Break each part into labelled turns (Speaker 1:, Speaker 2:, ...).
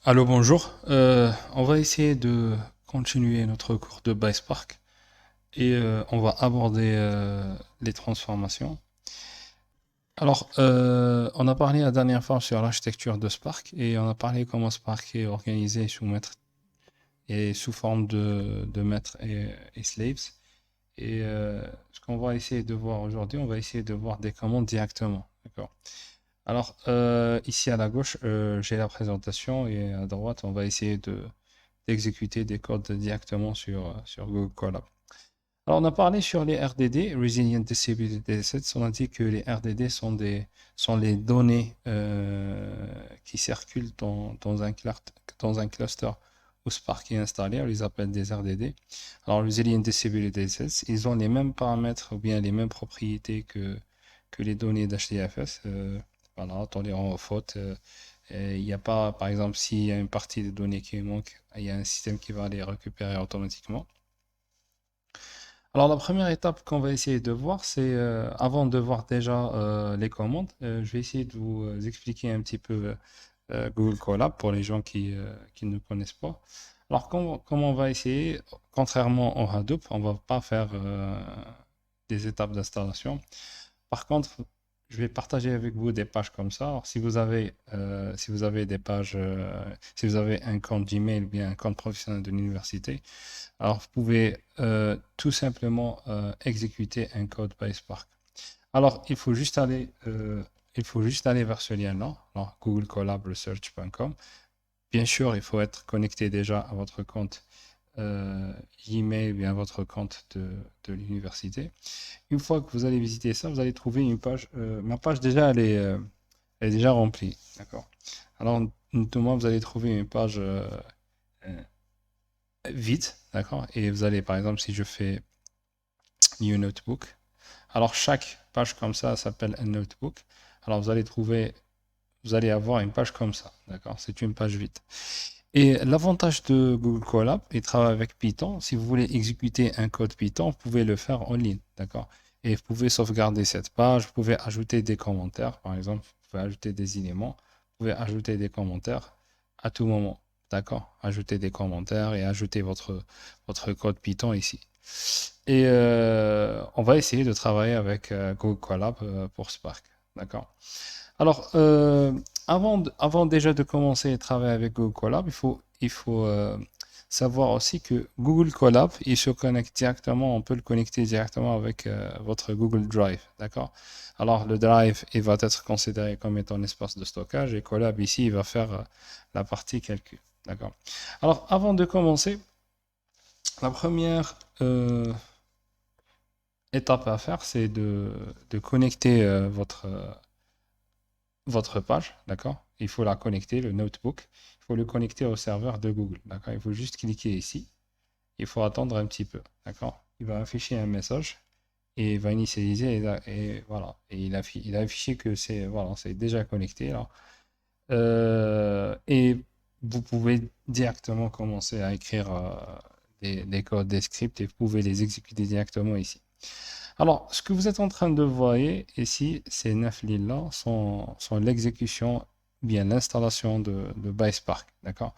Speaker 1: Allô, bonjour. On va essayer de continuer notre cours de PySpark et on va aborder les transformations. Alors, on a parlé la dernière fois sur l'architecture de Spark et on a parlé comment Spark est organisé sous maître et sous forme de maîtres et slaves. Et ce qu'on va essayer de voir aujourd'hui, on va essayer de voir des commandes directement. D'accord. Alors, ici à la gauche, j'ai la présentation et à droite, on va essayer d'exécuter des codes directement sur Google Colab. Alors, on a parlé sur les RDD, Resilient Distributed Datasets. On a dit que les RDD sont les données qui circulent dans un cluster où Spark est installé. On les appelle des RDD. Alors, Resilient Distributed Datasets, ils ont les mêmes paramètres ou bien les mêmes propriétés que les données d'HDFS. Voilà, tolérant aux fautes. Il n'y a pas, par exemple, s'il y a une partie des données qui manque, il y a un système qui va les récupérer automatiquement. Alors, la première étape qu'on va essayer de voir, c'est avant de voir déjà les commandes, je vais essayer de vous expliquer un petit peu Google Colab pour les gens qui ne connaissent pas. Alors, comment on va essayer, contrairement au Hadoop, on ne va pas faire des étapes d'installation. Par contre, je vais partager avec vous des pages comme ça. Alors, si vous avez des pages, si vous avez un compte Gmail ou bien un compte professionnel de l'université, alors vous pouvez tout simplement exécuter un code PySpark. Alors, il faut juste aller vers ce lien-là, alors googlecollabresearch.com. Bien sûr, il faut être connecté déjà à votre compte Gmail ou bien à votre compte de l'université. Une fois que vous allez visiter ça, vous allez trouver une page. Ma page déjà, elle est déjà remplie. D'accord. Alors, notamment, vous allez trouver une page euh, vide. D'accord. Et vous allez, par exemple, si je fais New Notebook, alors chaque page comme ça s'appelle un notebook. Alors, vous allez avoir une page comme ça. D'accord. C'est une page vide. Et l'avantage de Google Colab, il travaille avec Python. Si vous voulez exécuter un code Python, vous pouvez le faire en ligne, d'accord? Et vous pouvez sauvegarder cette page, vous pouvez ajouter des commentaires, par exemple, vous pouvez ajouter des éléments, vous pouvez ajouter des commentaires à tout moment, d'accord? Ajouter des commentaires et ajouter votre code Python ici. Et on va essayer de travailler avec Google Colab pour Spark, d'accord? Alors, avant déjà de commencer à travailler avec Google Colab, il faut savoir aussi que Google Colab, il se connecte directement, on peut le connecter directement avec votre Google Drive, d'accord? Alors, le Drive, il va être considéré comme étant un espace de stockage et Colab, ici, il va faire la partie calcul, d'accord? Alors, avant de commencer, la première étape à faire, c'est de connecter votre page, d'accord? Il faut la connecter, le notebook. Il faut le connecter au serveur de Google, d'accord? Il faut juste cliquer ici. Il faut attendre un petit peu, d'accord? Il va afficher un message et il va initialiser et voilà. Et il a affiché que c'est voilà, c'est déjà connecté là. Et vous pouvez directement commencer à écrire des codes, des scripts et vous pouvez les exécuter directement ici. Alors, ce que vous êtes en train de voir ici, ces 9 lignes-là sont l'exécution, bien l'installation de PySpark. D'accord?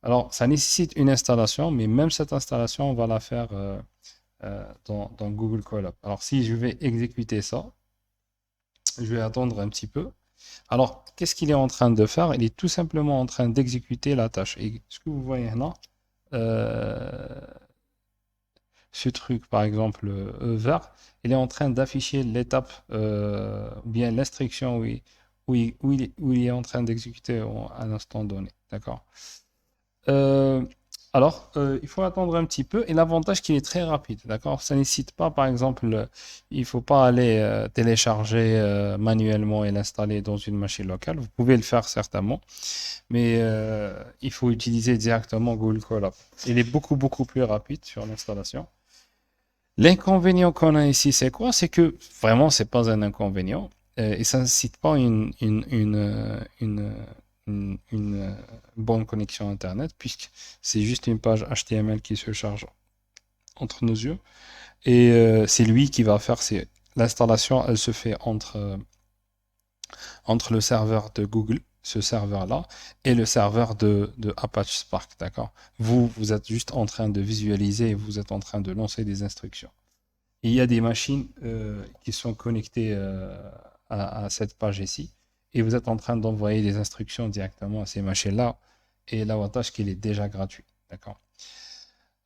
Speaker 1: Alors, ça nécessite une installation, mais même cette installation, on va la faire dans Google Colab. Alors, si je vais exécuter ça, je vais attendre un petit peu. Alors, qu'est-ce qu'il est en train de faire? Il est tout simplement en train d'exécuter la tâche. Et ce que vous voyez là, euh, ce truc, par exemple, vert, il est en train d'afficher l'étape, ou bien l'instruction où il est en train d'exécuter à l'instant donné. D'accord? Euh, il faut attendre un petit peu et l'avantage qu'il est très rapide. D'accord? Ça ne nécessite pas, par exemple, il ne faut pas aller télécharger manuellement et l'installer dans une machine locale. Vous pouvez le faire certainement, mais il faut utiliser directement Google Colab. Il est beaucoup plus rapide sur l'installation. L'inconvénient qu'on a ici, c'est quoi? C'est que vraiment, c'est pas un inconvénient et ça ne cite pas une bonne connexion Internet puisque c'est juste une page HTML qui se charge entre nos yeux et c'est lui qui va faire l'installation, elle se fait entre le serveur de Google. ce serveur-là et le serveur de Apache Spark, d'accord? Vous êtes juste en train de visualiser et vous êtes en train de lancer des instructions. Et il y a des machines qui sont connectées à cette page ici et vous êtes en train d'envoyer des instructions directement à ces machines-là et l'avantage qu'il est déjà gratuit, d'accord?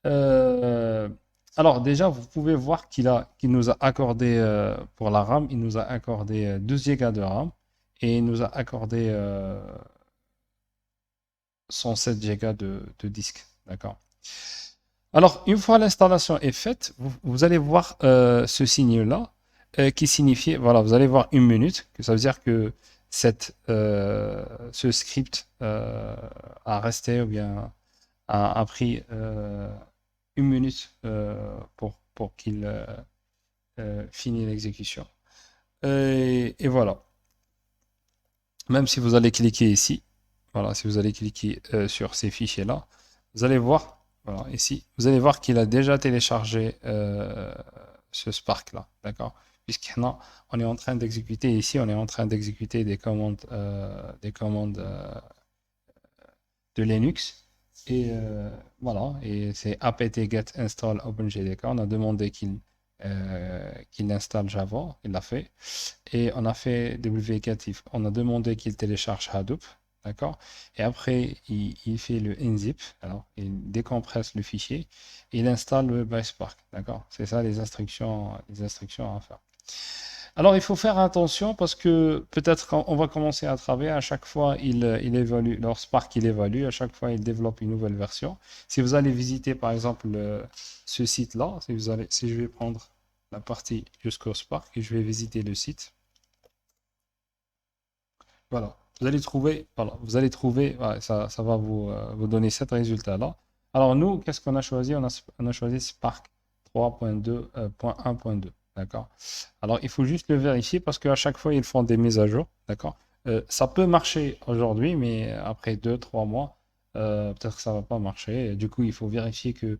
Speaker 1: Euh, alors déjà, vous pouvez voir qu'il nous a accordé pour la RAM, il nous a accordé 12 Go de RAM et il nous a accordé 107 Go de disque. D'accord. Alors, une fois l'installation est faite, vous allez voir ce signe-là qui signifie, voilà, vous allez voir une minute, que ça veut dire que ce script a resté ou bien a pris une minute pour qu'il finisse l'exécution. Et voilà. Même si vous allez cliquer ici, voilà, si vous allez cliquer sur ces fichiers-là, vous allez voir, voilà, ici, vous allez voir qu'il a déjà téléchargé ce Spark-là, d'accord? Puisqu'on on est en train d'exécuter ici, on est en train d'exécuter des commandes de Linux. Et voilà, et c'est apt-get install OpenJDK. On a demandé qu'il installe Java, il l'a fait. Et on a fait wget if. On a demandé qu'il télécharge Hadoop, d'accord? Et après, il fait le nzip, alors il décompresse le fichier, et il installe le PySpark, d'accord? C'est ça les instructions à faire. Alors, il faut faire attention parce que peut-être quand on va commencer à travailler, à chaque fois, il évalue, leur Spark, il évalue, à chaque fois, il développe une nouvelle version. Si vous allez visiter, par exemple, ce site-là, si je vais prendre la partie jusqu'au Spark et je vais visiter le site, voilà, vous allez trouver, ouais, ça va vous donner cet résultat-là. Alors, nous, qu'est-ce qu'on a choisi? On a choisi Spark 3.2.1.2. D'accord? Alors, il faut juste le vérifier parce qu'à chaque fois, ils font des mises à jour. D'accord? Ça peut marcher aujourd'hui, mais après 2, 3 mois, peut-être que ça ne va pas marcher. Du coup, il faut vérifier que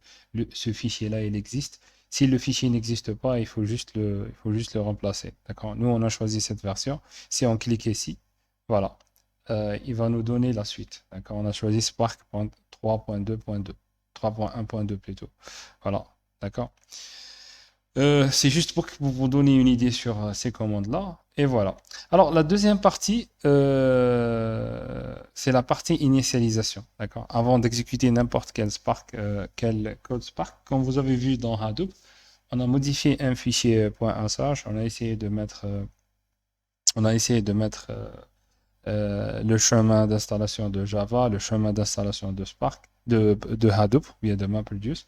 Speaker 1: ce fichier-là, il existe. Si le fichier n'existe pas, il faut juste le remplacer. D'accord? Nous, on a choisi cette version. Si on clique ici, voilà, il va nous donner la suite. D'accord? On a choisi Spark 3.2.2, 3.1.2 plutôt. Voilà, d'accord? C'est juste pour que vous vous donniez une idée sur ces commandes-là. Et voilà. Alors, la deuxième partie, c'est la partie initialisation. D'accord? Avant d'exécuter n'importe quel Spark, quel code Spark, comme vous avez vu dans Hadoop, on a modifié un fichier .sh. On a essayé de mettre le chemin d'installation de Java, le chemin d'installation de Spark, de Hadoop, ou bien de MapReduce.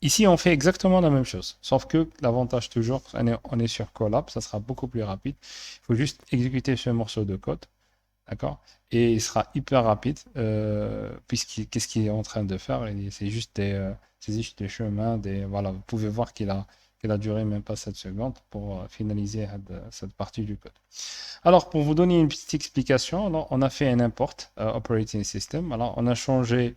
Speaker 1: Ici, on fait exactement la même chose, sauf que l'avantage toujours, on est sur Colab, ça sera beaucoup plus rapide. Il faut juste exécuter ce morceau de code, d'accord? Et il sera hyper rapide, qu'est-ce qu'il est en train de faire? C'est juste des chemins, voilà, vous pouvez voir qu'il a duré même pas 7 secondes pour finaliser cette partie du code. Alors, pour vous donner une petite explication, alors, on a fait un import operating system. Alors, on a changé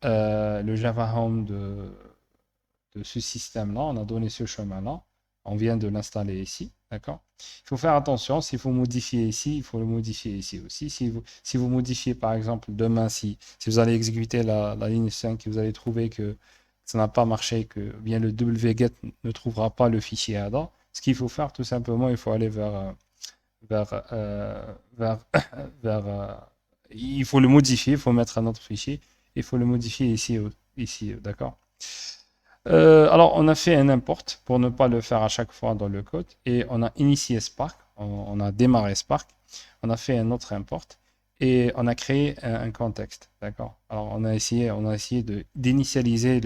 Speaker 1: le Java Home de ce système-là. On a donné ce chemin-là. On vient de l'installer ici. D'accord? Il faut faire attention. S'il faut modifier ici, il faut le modifier ici aussi. Si vous modifiez, par exemple, demain, si vous allez exécuter la ligne 5 et vous allez trouver que ça n'a pas marché, que bien le wget ne trouvera pas le fichier ADA, ce qu'il faut faire, tout simplement, il faut aller vers, vers, il faut le modifier, il faut mettre un autre fichier, il faut le modifier ici, d'accord? Alors, on a fait un import pour ne pas le faire à chaque fois dans le code et on a initié Spark, on a démarré Spark, on a fait un autre import et on a créé un contexte, d'accord? Alors, on a essayé d'initialiser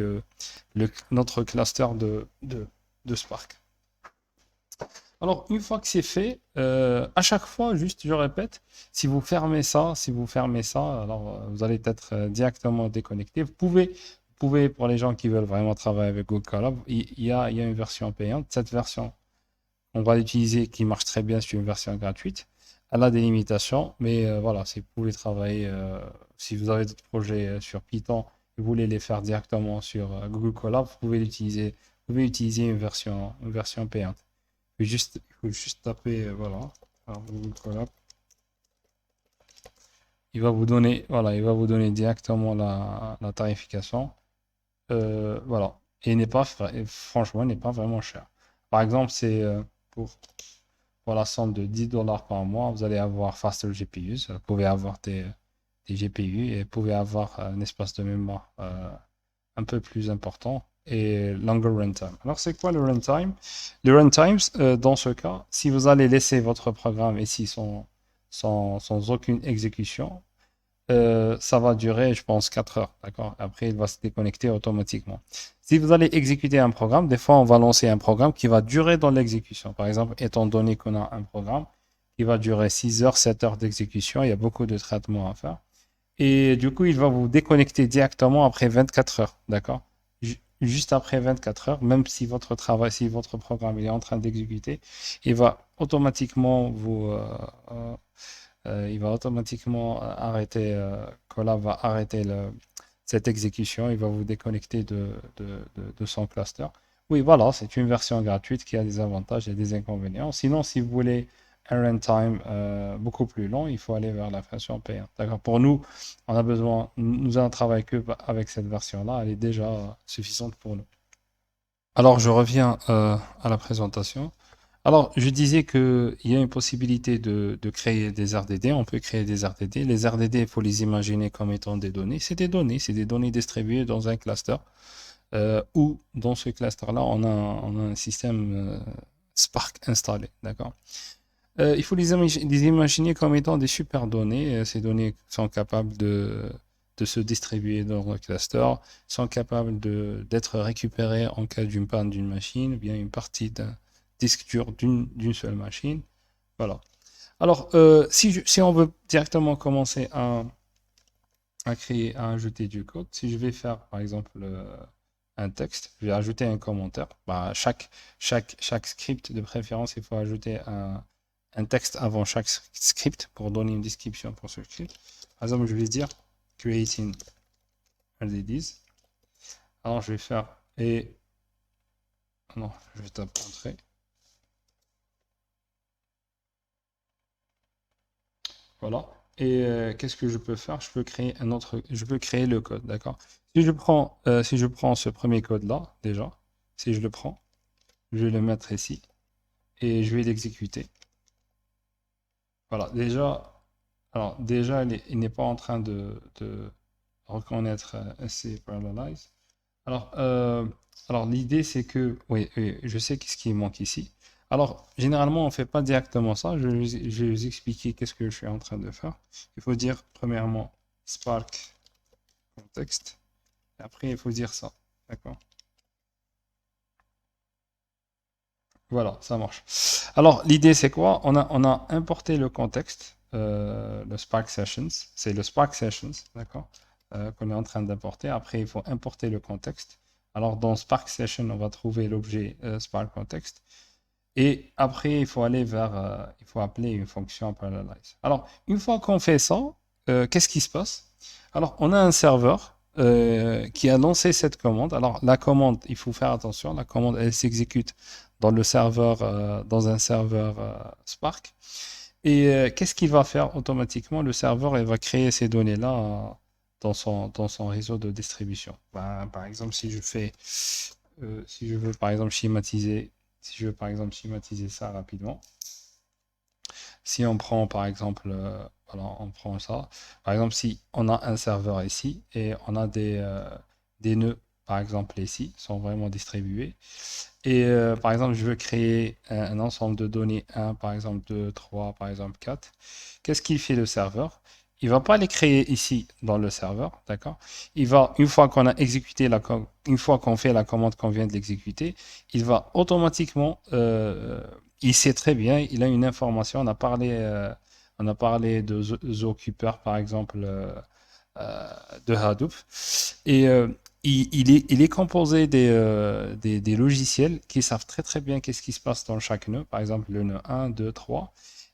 Speaker 1: notre cluster de Spark. Alors, une fois que c'est fait, à chaque fois, juste je répète, si vous fermez ça, alors vous allez être directement déconnecté. Vous pouvez, pour les gens qui veulent vraiment travailler avec Google Colab, il y a une version payante. Cette version, on va l'utiliser, qui marche très bien, c'est une version gratuite. Elle a des limitations, mais voilà, si vous pouvez travailler, si vous avez d'autres projets sur Python, et vous voulez les faire directement sur Google Colab, vous pouvez utiliser une version payante. Il faut juste taper, voilà, alors, Google Colab. il va vous donner, voilà, il va vous donner directement la tarification. Voilà. Et il n'est pas, et franchement, il n'est pas vraiment cher. Par exemple, c'est pour, pour la somme de 10 dollars par mois, vous allez avoir Faster GPUs. Vous pouvez avoir des GPU et vous pouvez avoir un espace de mémoire un peu plus important et longer runtime. Alors, c'est quoi le runtime? Le runtime, dans ce cas, si vous allez laisser votre programme ici sans aucune exécution, ça va durer, je pense, 4 heures. D'accord? Après, il va se déconnecter automatiquement. Si vous allez exécuter un programme, des fois, on va lancer un programme qui va durer dans l'exécution. Par exemple, étant donné qu'on a un programme qui va durer 6 heures, 7 heures d'exécution, il y a beaucoup de traitements à faire. Et du coup, il va vous déconnecter directement après 24 heures. D'accord? Juste après 24 heures, même si votre travail, si votre programme il est en train d'exécuter, il va automatiquement il va automatiquement arrêter, Colab va arrêter cette exécution, il va vous déconnecter de son cluster. Oui, voilà, c'est une version gratuite qui a des avantages et des inconvénients. Sinon, si vous voulez un runtime beaucoup plus long, il faut aller vers la version payante. D'accord? Pour nous, on a besoin, nous allons travailler que avec cette version-là, elle est déjà suffisante pour nous. Alors, je reviens à la présentation. Alors, je disais qu'il y a une possibilité de créer des RDD. On peut créer des RDD. Les RDD, il faut les imaginer comme étant des données. C'est des données distribuées dans un cluster. Ou dans ce cluster-là, on a un système Spark installé. D'accord? Il faut les imaginer comme étant des super données. Ces données sont capables de se distribuer dans le cluster, sont capables d'être récupérées en cas d'une panne d'une machine, ou bien une partie d'un disque dur d'une seule machine. Voilà. Alors, si on veut directement commencer à créer, à ajouter du code, si je vais faire par exemple un texte, je vais ajouter un commentaire. Bah, chaque script de préférence, il faut ajouter un texte avant chaque script pour donner une description pour ce script. Par exemple, je vais dire creating LEDs. Alors, je vais faire et non, je vais taper entrée. Voilà. Et qu'est-ce que je peux faire? Je peux créer un autre, je peux créer le code, d'accord? Si je prends ce premier code-là, déjà, si je le prends, je vais le mettre ici et je vais l'exécuter. Voilà, déjà, il n'est pas en train de reconnaître SC Parallelize. Alors, l'idée, c'est que, oui, je sais qu'est-ce qui manque ici. Alors, généralement, on ne fait pas directement ça. Je vais vous expliquer qu'est-ce que je suis en train de faire. Il faut dire, premièrement, Spark Context. Et après, il faut dire ça. D'accord? Voilà, ça marche. Alors, l'idée, c'est quoi? On a importé le contexte, le Spark Sessions. C'est le Spark Sessions, d'accord? Qu'on est en train d'importer. Après, il faut importer le contexte. Alors, dans Spark Session, on va trouver l'objet Spark Context. Et après, il faut aller il faut appeler une fonction parallelize. Alors, une fois qu'on fait ça, qu'est-ce qui se passe? Alors, on a un serveur qui a lancé cette commande. Alors, la commande, il faut faire attention, la commande, elle s'exécute dans le serveur, dans un serveur Spark. Et qu'est-ce qu'il va faire automatiquement? Le serveur, il va créer ces données-là dans son réseau de distribution. Ben, par exemple, si je veux par exemple schématiser ça rapidement, si on prend par exemple, voilà, on prend ça. Par exemple, si on a un serveur ici et on a des nœuds, par exemple ici, sont vraiment distribués. Et par exemple, je veux créer un ensemble de données 1, par exemple 2, 3, par exemple 4. Qu'est-ce qu'il fait le serveur? Il va pas les créer ici dans le serveur, d'accord? Il va, une fois qu'on a exécuté une fois qu'on fait la commande qu'on vient de l'exécuter, il va automatiquement, il sait très bien, il a une information. On a parlé de Zookeeper, par exemple, euh, de Hadoop. Et il est composé des logiciels qui savent très très bien qu'est-ce qui se passe dans chaque nœud, par exemple le nœud 1, 2, 3,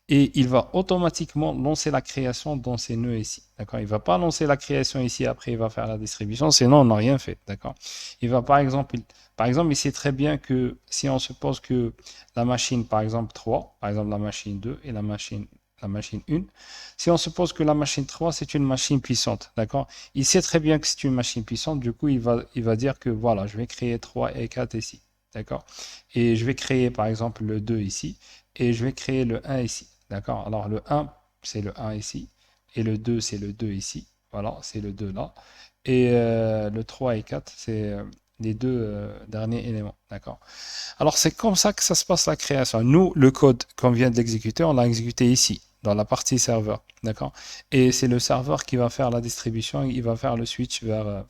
Speaker 1: et il va automatiquement lancer la création dans ces nœuds ici. D'accord? Il ne va pas lancer la création ici, après il va faire la distribution, sinon on n'a rien fait. D'accord? Il va par exemple, il sait très bien que si on suppose que la machine, par exemple 3, par exemple la machine 2 et la machine 1. Si on suppose que la machine 3, c'est une machine puissante, d'accord? Il sait très bien que c'est une machine puissante, du coup, il va dire que voilà, je vais créer 3 et 4 ici, d'accord? Et je vais créer, par exemple, le 2 ici, et je vais créer le 1 ici, d'accord? Alors, le 1, c'est le 1 ici, et le 2, c'est le 2 ici, voilà, c'est le 2 là. Et le 3 et 4, c'est les deux derniers éléments, d'accord? Alors, c'est comme ça que ça se passe la création. Nous, le code qu'on vient d'exécuter, on l'a exécuté ici, dans la partie serveur. D'accord? Et c'est le serveur qui va faire la distribution, il va faire le switch vers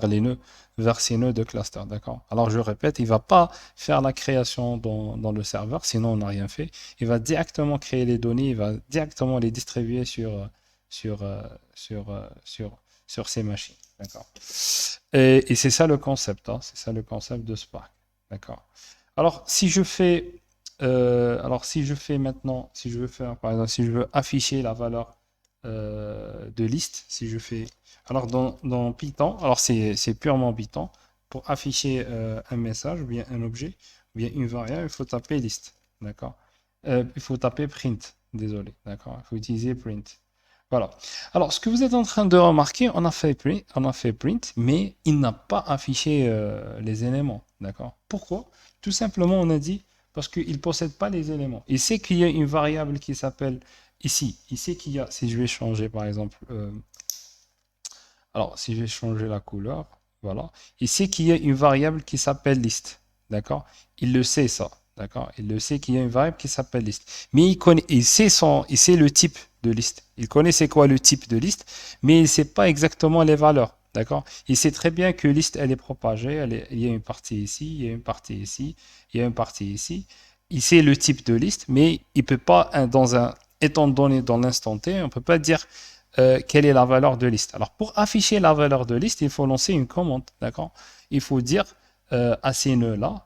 Speaker 1: les nœuds, vers ces nœuds de cluster. D'accord? Alors, je répète, il ne va pas faire la création dans le serveur, sinon on n'a rien fait. Il va directement créer les données, il va directement les distribuer sur, euh, sur, euh, sur, sur ces machines. D'accord? Et c'est ça le concept, hein, c'est ça le concept de Spark. D'accord. Alors, si je fais maintenant, si je veux faire, par exemple, si je veux afficher la valeur de liste, si je fais, alors dans Python, alors c'est purement Python, pour afficher un message, ou bien un objet, ou bien une variable, il faut taper liste, d'accord. Il faut taper print, désolé, d'accord. Il faut utiliser print. Voilà. Alors, ce que vous êtes en train de remarquer, on a fait print, mais il n'a pas affiché les éléments. D'accord? Pourquoi? Tout simplement, on a dit parce qu'il ne possède pas les éléments. Il sait qu'il y a une variable qui s'appelle ici. Il sait qu'il y a, si je vais changer par exemple, alors si je vais changer la couleur, voilà. Il sait qu'il y a une variable qui s'appelle liste. D'accord? Il le sait ça. D'accord? Il le sait qu'il y a une variable qui s'appelle liste. Mais il sait le type de liste. Il connaît c'est quoi le type de liste, mais il ne sait pas exactement les valeurs. D'accord? Il sait très bien que liste, elle est propagée. Il y a une partie ici, il y a une partie ici, il y a une partie ici. Il sait le type de liste, mais il ne peut pas, étant donné dans l'instant T, on ne peut pas dire quelle est la valeur de liste. Alors, pour afficher la valeur de liste, il faut lancer une commande. D'accord? Il faut dire à ces nœuds-là,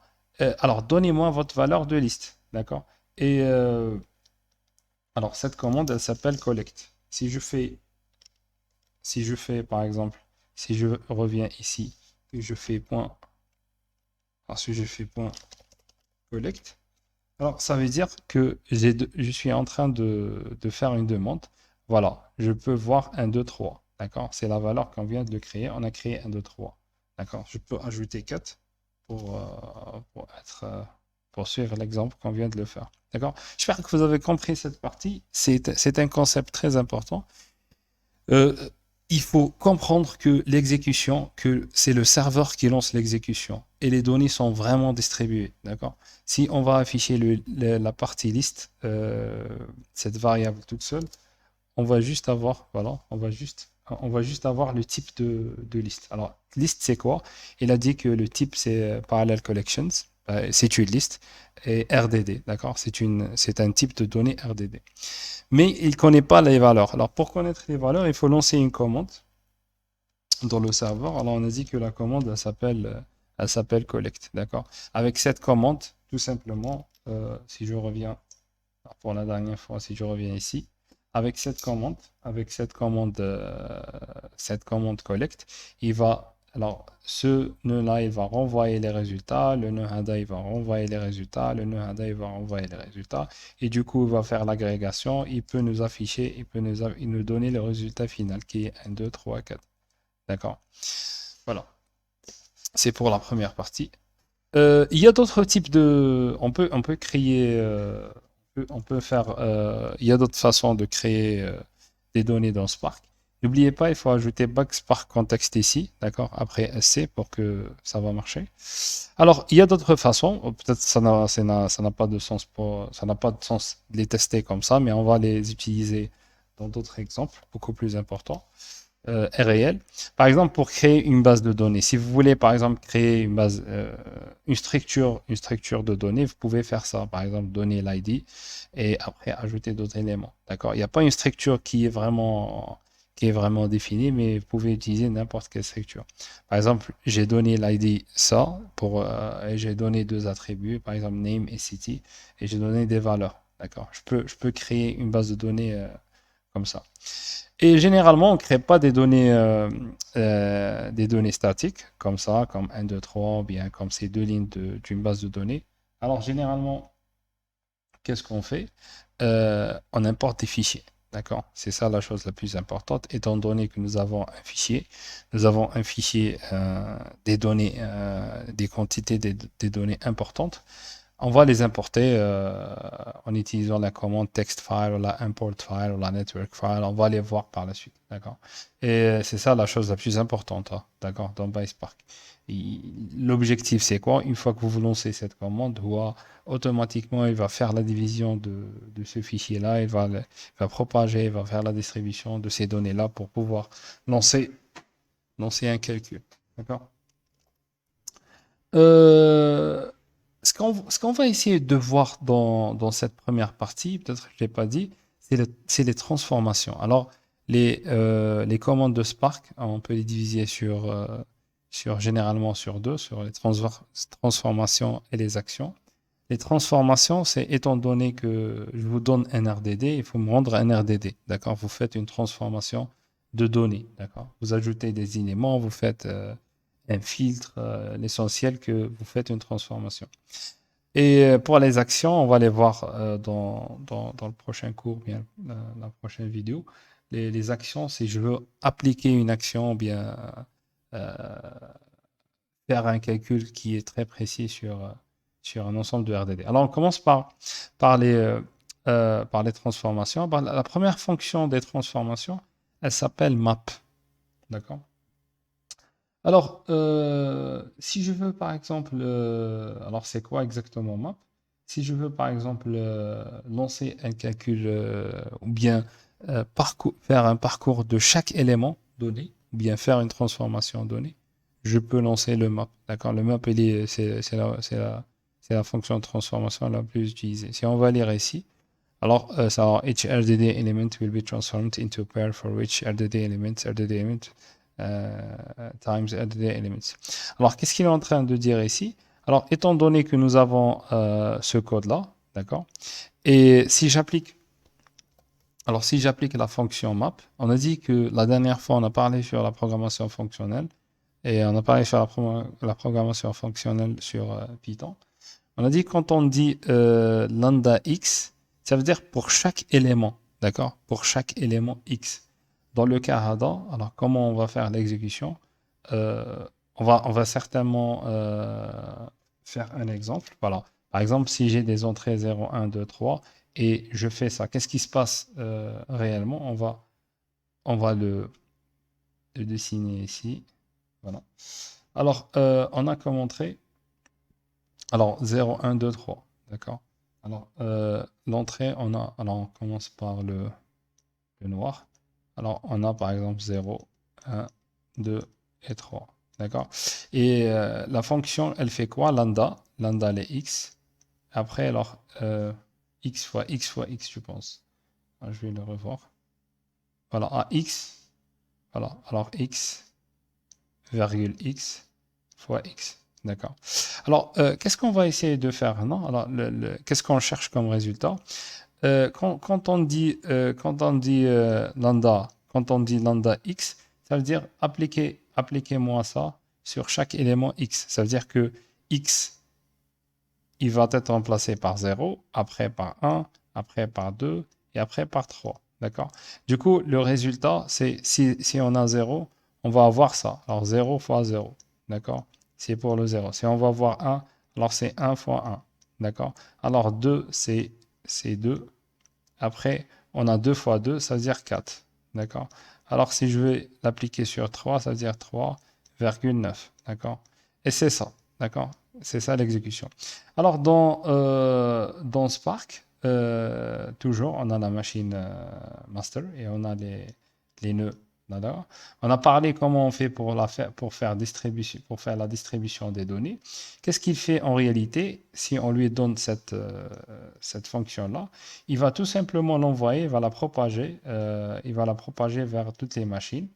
Speaker 1: alors donnez-moi votre valeur de liste. D'accord? Et alors, cette commande, elle s'appelle collect. Si je fais, par exemple, si je reviens ici, et je fais point, ensuite je fais point collect, alors ça veut dire que je suis en train de faire une demande. Voilà, je peux voir 1, 2, 3. D'accord? C'est la valeur qu'on vient de créer. On a créé 1, 2, 3. D'accord? Je peux ajouter 4 pour pour suivre l'exemple qu'on vient de le faire. D'accord? J'espère que vous avez compris cette partie. C'est un concept très important. Euh, il faut comprendre que l'exécution, que c'est le serveur qui lance l'exécution et les données sont vraiment distribuées. D'accord? Si on va afficher la partie liste, cette variable toute seule, on va juste avoir, voilà, on va juste avoir le type de liste. Alors, liste, c'est quoi? Il a dit que le type, c'est Parallel Collections. C'est une liste et RDD, d'accord? C'est un type de données RDD. Mais il ne connaît pas les valeurs. Alors, pour connaître les valeurs, il faut lancer une commande dans le serveur. Alors, on a dit que la commande, elle s'appelle collect, d'accord? Avec cette commande, tout simplement, si je reviens pour la dernière fois, si je reviens ici, cette commande collect, il va, alors ce nœud-là, il va renvoyer les résultats, le nœud header, il va renvoyer les résultats, le nœud header, il va renvoyer les résultats, et du coup, il va faire l'agrégation, il peut nous afficher, il nous donner le résultat final qui est 1, 2, 3, 4. D'accord? Voilà. C'est pour la première partie. Il y a d'autres types de. On peut créer. On peut faire. Il y a d'autres façons de créer des données dans Spark. N'oubliez pas, il faut ajouter Spark context ici, d'accord, après SC pour que ça va marcher. Alors, il y a d'autres façons. Peut-être ça n'a pas de sens ça n'a pas de sens de les tester comme ça, mais on va les utiliser dans d'autres exemples beaucoup plus importants est réel. Par exemple, pour créer une base de données, si vous voulez par exemple créer une structure de données, vous pouvez faire ça. Par exemple, donner l'ID et après ajouter d'autres éléments. D'accord? Il n'y a pas une structure qui est vraiment définie, mais vous pouvez utiliser n'importe quelle structure. Par exemple, j'ai donné l'ID ça et j'ai donné deux attributs, par exemple name et city, et j'ai donné des valeurs. D'accord? Je peux créer une base de données comme ça. Et généralement, on ne crée pas des données statiques, comme ça, comme 1, 2, 3, ou bien comme ces deux lignes d'une base de données. Alors, généralement, qu'est-ce qu'on fait? on importe des fichiers. D'accord? C'est ça la chose la plus importante, étant donné que nous avons un fichier des données, des quantités des données importantes. On va les importer en utilisant la commande text file ou la import file ou la network file. On va les voir par la suite. D'accord? Et c'est ça la chose la plus importante, hein, d'accord, dans PySpark. L'objectif, c'est quoi? Une fois que vous lancez cette commande, automatiquement, il va faire la division de ce fichier-là, il va propager, il va faire la distribution de ces données-là pour pouvoir lancer un calcul. D'accord? Euh, ce qu'on va essayer de voir dans cette première partie, peut-être que je ne l'ai pas dit, c'est les transformations. Alors, les commandes de Spark, on peut les diviser généralement sur deux, sur les transformations et les actions. Les transformations, c'est étant donné que je vous donne un RDD, il faut me rendre un RDD. D'accord? Vous faites une transformation de données. D'accord? Vous ajoutez des éléments, vous faites un filtre, l'essentiel que vous faites une transformation. Et pour les actions, on va les voir dans le prochain cours, bien la prochaine vidéo. Les actions, si je veux appliquer une action, ou bien euh, faire un calcul qui est très précis sur un ensemble de RDD. Alors, on commence par les transformations. La première fonction des transformations, elle s'appelle map. D'accord? Alors, si je veux par exemple, alors c'est quoi exactement map? Si je veux par exemple lancer un calcul ou bien faire un parcours de chaque élément donné, ou bien faire une transformation donnée, je peux lancer le map. D'accord? Le map, c'est la fonction de transformation la plus utilisée. Si on va lire ici, alors ça, each RDD element will be transformed into a pair for which RDD element times RDD elements. Alors, qu'est-ce qu'il est en train de dire ici? Alors, étant donné que nous avons ce code-là, d'accord, et si j'applique la fonction map, on a dit que la dernière fois, on a parlé sur la programmation fonctionnelle, et on a parlé sur la programmation fonctionnelle sur Python. On a dit quand on dit lambda x, ça veut dire pour chaque élément, d'accord? Pour chaque élément x. Dans le cas Ada, alors comment on va faire l'exécution? Euh, on va certainement faire un exemple. Voilà. Par exemple, si j'ai des entrées 0, 1, 2, 3 et je fais ça, qu'est-ce qui se passe réellement? On va le dessiner ici. Voilà. Alors, on a comme entrée. Alors, 0, 1, 2, 3. D'accord? Alors, l'entrée, alors, on commence par le noir. Alors, on a par exemple 0, 1, 2 et 3. D'accord? Et la fonction, elle fait quoi? Lambda. Lambda, les x. Après, alors, x fois x, je pense. Alors, je vais le revoir. Voilà, à x. Voilà, alors x, virgule x, fois x. D'accord. Alors, qu'est-ce qu'on va essayer de faire maintenant? Alors, qu'est-ce qu'on cherche comme résultat? Quand on dit, lambda, quand on dit lambda x, ça veut dire appliquez-moi ça sur chaque élément x. Ça veut dire que x, il va être remplacé par 0, après par 1, après par 2 et après par 3. D'accord? Du coup, le résultat, c'est si on a 0, on va avoir ça. Alors 0 fois 0. D'accord? C'est pour le 0. Si on va avoir 1, alors c'est 1 fois 1. D'accord? Alors 2, c'est 2. Après, on a 2 fois 2, ça veut dire 4. D'accord? Alors si je vais l'appliquer sur 3, ça veut dire 3,9. D'accord? Et c'est ça. D'accord? C'est ça l'exécution. Alors, dans Spark, toujours, on a la machine master et on a les nœuds. D'accord. On a parlé comment on fait pour faire la distribution des données. Qu'est-ce qu'il fait en réalité si on lui donne cette fonction-là? Il va tout simplement l'envoyer, il va la propager vers toutes les machines.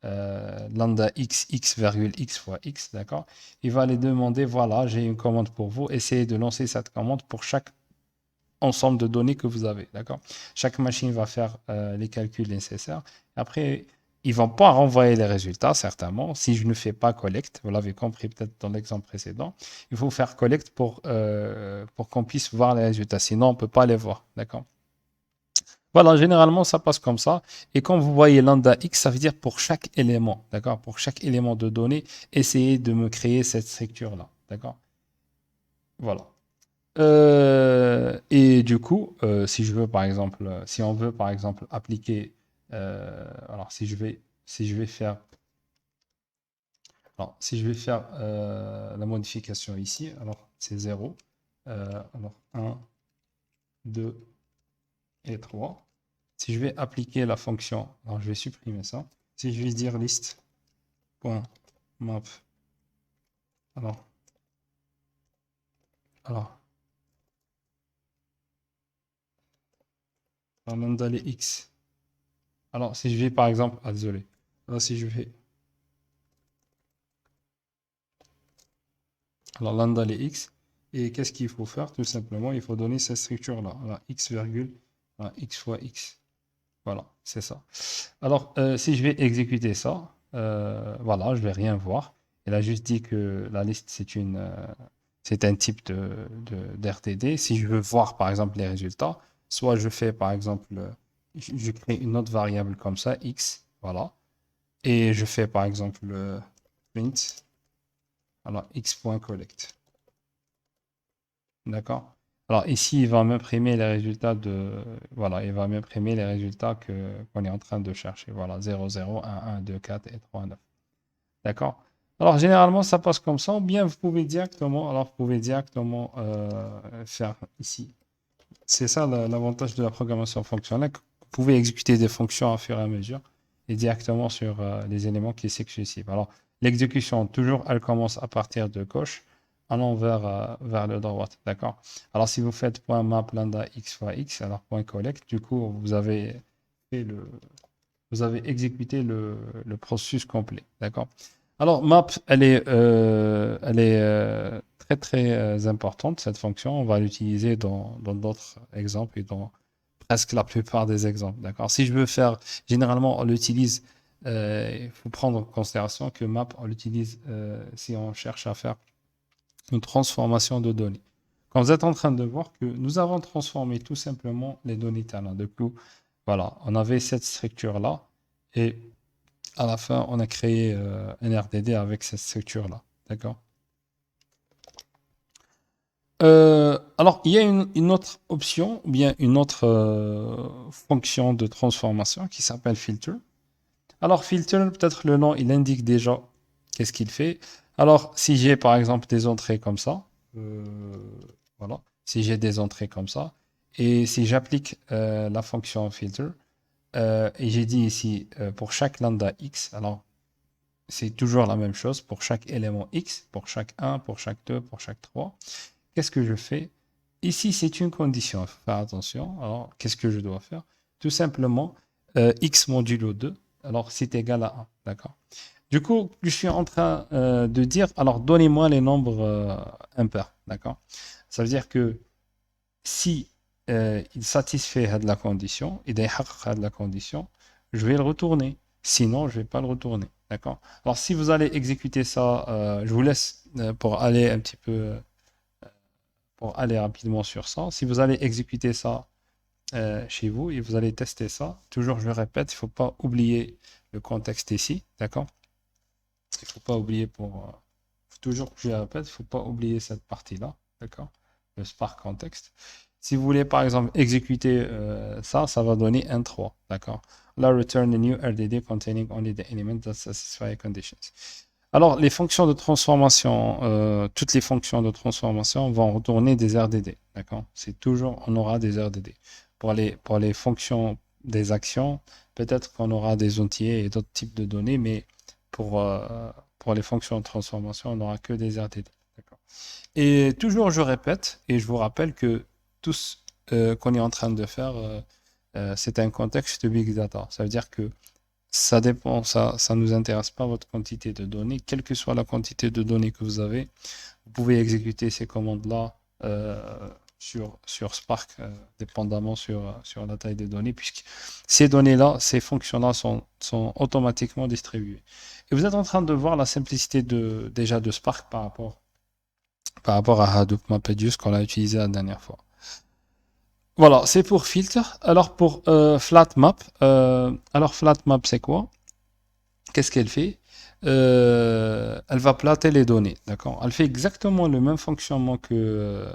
Speaker 1: Lambda x, virgule x fois x, d'accord? Il va les demander, voilà, j'ai une commande pour vous, essayez de lancer cette commande pour chaque ensemble de données que vous avez, d'accord? Chaque machine va faire les calculs nécessaires. Après, ils ne vont pas renvoyer les résultats, certainement, si je ne fais pas collecte. Vous l'avez compris peut-être dans l'exemple précédent. Il faut faire collecte pour qu'on puisse voir les résultats. Sinon, on ne peut pas les voir, d'accord? Voilà, généralement, ça passe comme ça. Et quand vous voyez lambda x, ça veut dire pour chaque élément, d'accord? Pour chaque élément de données, essayez de me créer cette structure-là, d'accord? Voilà. Et du coup, si je veux, par exemple, si on veut, par exemple, appliquer, alors si je vais faire, alors, si je vais faire la modification ici, alors c'est 0, alors 1, 2 et 3. Si je vais appliquer la fonction, alors je vais supprimer ça. Si je vais dire list.map, alors, alors, lambda les x. Alors, si je vais par exemple, ah, désolé. Alors, si je vais, alors lambda les x, et qu'est-ce qu'il faut faire? Tout simplement, il faut donner cette structure-là. Alors, x virgule, alors, x fois x. Voilà, c'est ça. Alors, si je vais exécuter ça, voilà, je vais rien voir. Il a juste dit que la liste, c'est un type d'RTD. Si je veux voir, par exemple, les résultats, soit je fais, par exemple, je crée une autre variable comme ça, x, voilà, et je fais, par exemple, print, alors x.collect. D'accord? Alors ici, il va m'imprimer les résultats voilà, il va m'imprimer les résultats qu'on est en train de chercher. Voilà, 0, 0, 1, 1, 2, 4 et 3, 9. D'accord? Alors généralement, ça passe comme ça. Ou bien vous pouvez directement, alors vous pouvez directement faire ici. C'est ça l'avantage de la programmation fonctionnelle. Vous pouvez exécuter des fonctions à fur et à mesure et directement sur les éléments qui sont successifs. Alors l'exécution, toujours, elle commence à partir de gauche allant vers le droite. D'accord? Alors si vous faites .map lambda x fois x, alors .collect, du coup, fait le, vous avez exécuté le processus complet. D'accord? Alors, map, elle est très très importante, cette fonction. On va l'utiliser dans d'autres exemples et dans presque la plupart des exemples. D'accord? Si je veux faire, généralement, on l'utilise, il faut prendre en considération que map, on l'utilise si on cherche à faire une transformation de données. Quand vous êtes en train de voir que nous avons transformé tout simplement les données talent. Du coup, voilà, on avait cette structure-là et à la fin, on a créé un RDD avec cette structure-là. D'accord? Alors, il y a une autre option, ou bien une autre fonction de transformation qui s'appelle filter. Alors, filter, peut-être le nom, il indique déjà qu'est-ce qu'il fait. Alors, si j'ai par exemple des entrées comme ça, euh, voilà, si j'ai des entrées comme ça, et si j'applique la fonction filter, et j'ai dit ici pour chaque lambda x, alors c'est toujours la même chose pour chaque élément x, pour chaque 1, pour chaque 2, pour chaque 3. Qu'est-ce que je fais? Ici, c'est une condition. Il faut faire attention. Alors, qu'est-ce que je dois faire? Tout simplement, x modulo 2, alors c'est égal à 1. D'accord? Du coup, je suis en train de dire, alors donnez-moi les nombres impairs. D'accord? Ça veut dire que si il satisfait de la condition, il de la condition, je vais le retourner. Sinon, je ne vais pas le retourner. D'accord? Alors, si vous allez exécuter ça, je vous laisse pour aller un petit peu, pour aller rapidement sur ça. Si vous allez exécuter ça chez vous et vous allez tester ça, toujours, je le répète, il ne faut pas oublier le contexte ici. D'accord? Il ne faut pas oublier toujours, je le répète, il ne faut pas oublier cette partie-là. D'accord? Le Spark Context. Si vous voulez, par exemple, exécuter ça, ça va donner un 3. D'accord? Là, return a new RDD containing only the element that satisfy conditions. Alors, les fonctions de transformation, toutes les fonctions de transformation vont retourner des RDD. D'accord? C'est toujours, on aura des RDD. Pour les fonctions des actions, peut-être qu'on aura des entiers et d'autres types de données, mais pour, euh, pour les fonctions de transformation, on n'aura que des RDD. D'accord? Et toujours, je répète et je vous rappelle que tout ce qu'on est en train de faire, c'est un contexte big data. Ça veut dire que ça dépend, ça nous intéresse pas votre quantité de données, quelle que soit la quantité de données que vous avez, vous pouvez exécuter ces commandes-là sur Spark, dépendamment sur la taille des données, puisque ces données-là, ces fonctions-là sont automatiquement distribuées. Et vous êtes en train de voir la simplicité déjà de Spark par rapport à Hadoop MapReduce qu'on a utilisé la dernière fois. Voilà, c'est pour filtre. Alors pour flat map, flat map c'est quoi? Qu'est-ce qu'elle fait? Elle va plater les données, d'accord? Elle fait exactement le même fonctionnement que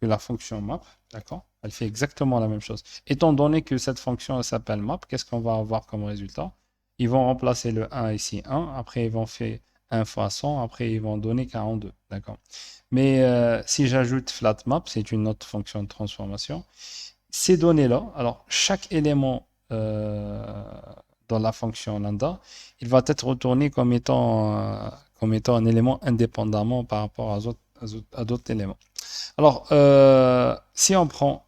Speaker 1: la fonction map, d'accord? Elle fait exactement la même chose. Étant donné que cette fonction elle s'appelle map, qu'est-ce qu'on va avoir comme résultat? Ils vont remplacer le 1 ici 1, après ils vont faire 1 fois 100, après ils vont donner 42, d'accord? Mais si j'ajoute flat map, c'est une autre fonction de transformation. Ces données-là, alors chaque élément dans la fonction lambda, il va être retourné comme étant un élément indépendamment par rapport à d'autres éléments. Alors, si on prend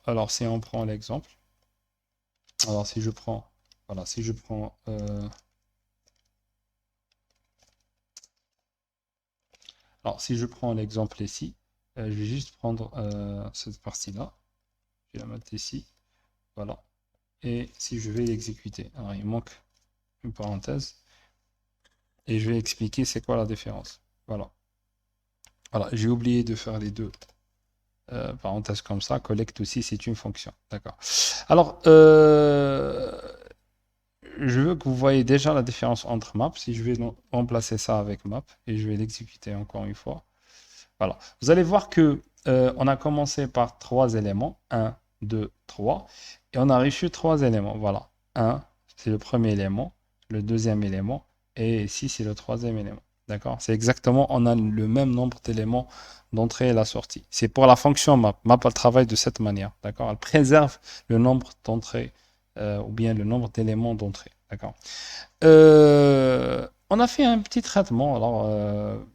Speaker 1: l'exemple, alors si je prends, voilà, si je prends, alors si je prends l'exemple ici, je vais juste prendre cette partie-là, je vais la mettre ici, voilà. Et si je vais l'exécuter, alors il manque une parenthèse, et je vais expliquer c'est quoi la différence. Voilà. Voilà, j'ai oublié de faire les deux parenthèses comme ça. Collect aussi, c'est une fonction. D'accord. Alors, je veux que vous voyez déjà la différence entre map. Si je vais remplacer ça avec map et je vais l'exécuter encore une fois. Voilà. Vous allez voir que on a commencé par trois éléments. Un, 2, 3. Et on a reçu trois éléments. Voilà. Un, c'est le premier élément. Le deuxième élément. Et ici, c'est le troisième élément. D'accord? C'est exactement, on a le même nombre d'éléments d'entrée et la sortie. C'est pour la fonction map. Map, elle travaille de cette manière. D'accord? Elle préserve le nombre d'entrées ou bien le nombre d'éléments d'entrée. D'accord? On a fait un petit traitement. Alors,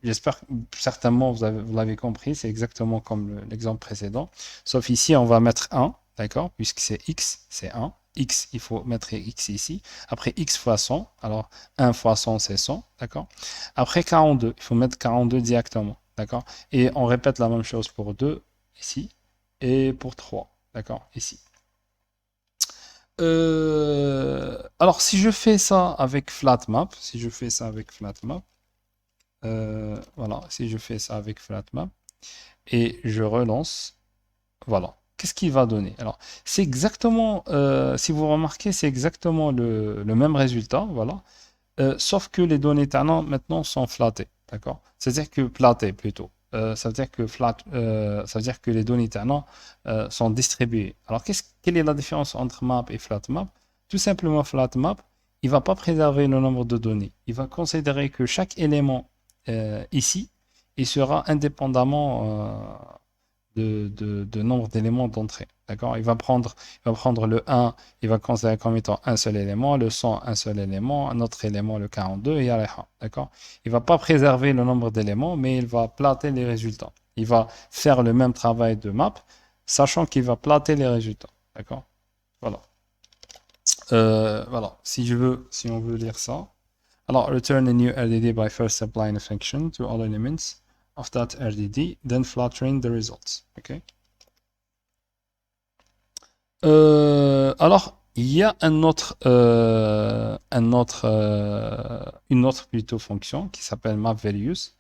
Speaker 1: j'espère que certainement vous l'avez compris. C'est exactement comme l'exemple précédent. Sauf ici, on va mettre 1, d'accord? Puisque c'est x, c'est 1. X, il faut mettre x ici. Après, x fois 100. Alors, 1 fois 100, c'est 100, d'accord? Après, 42, il faut mettre 42 directement, d'accord? Et on répète la même chose pour 2, ici. Et pour 3, d'accord? Ici. Alors, si je fais ça avec FlatMap, si je fais ça avec FlatMap, voilà, si je fais ça avec FlatMap et je relance, voilà, qu'est-ce qu'il va donner? Alors, c'est exactement, si vous remarquez, c'est exactement le même résultat, voilà, sauf que les données talent maintenant sont flattées, d'accord? C'est-à-dire que platées plutôt. Ça veut dire que ça veut dire que les données talent sont distribuées. Alors, quelle est la différence entre map et flat map? Tout simplement, flat map, il va pas préserver le nombre de données. Il va considérer que chaque élément ici, il sera indépendamment de nombre d'éléments d'entrée. D'accord? Il va prendre le 1, il va considérer comme étant un seul élément, le 100, un seul élément, un autre élément, le 42, et aléha. D'accord? Il ne va pas préserver le nombre d'éléments, mais il va plater les résultats. Il va faire le même travail de map, sachant qu'il va plater les résultats. D'accord? Voilà. Voilà. Si on veut lire ça. Alors, return a new RDD by first applying a function to all elements of that RDD, then flattering the results. OK? Alors, il y a une autre plutôt fonction qui s'appelle mapValues.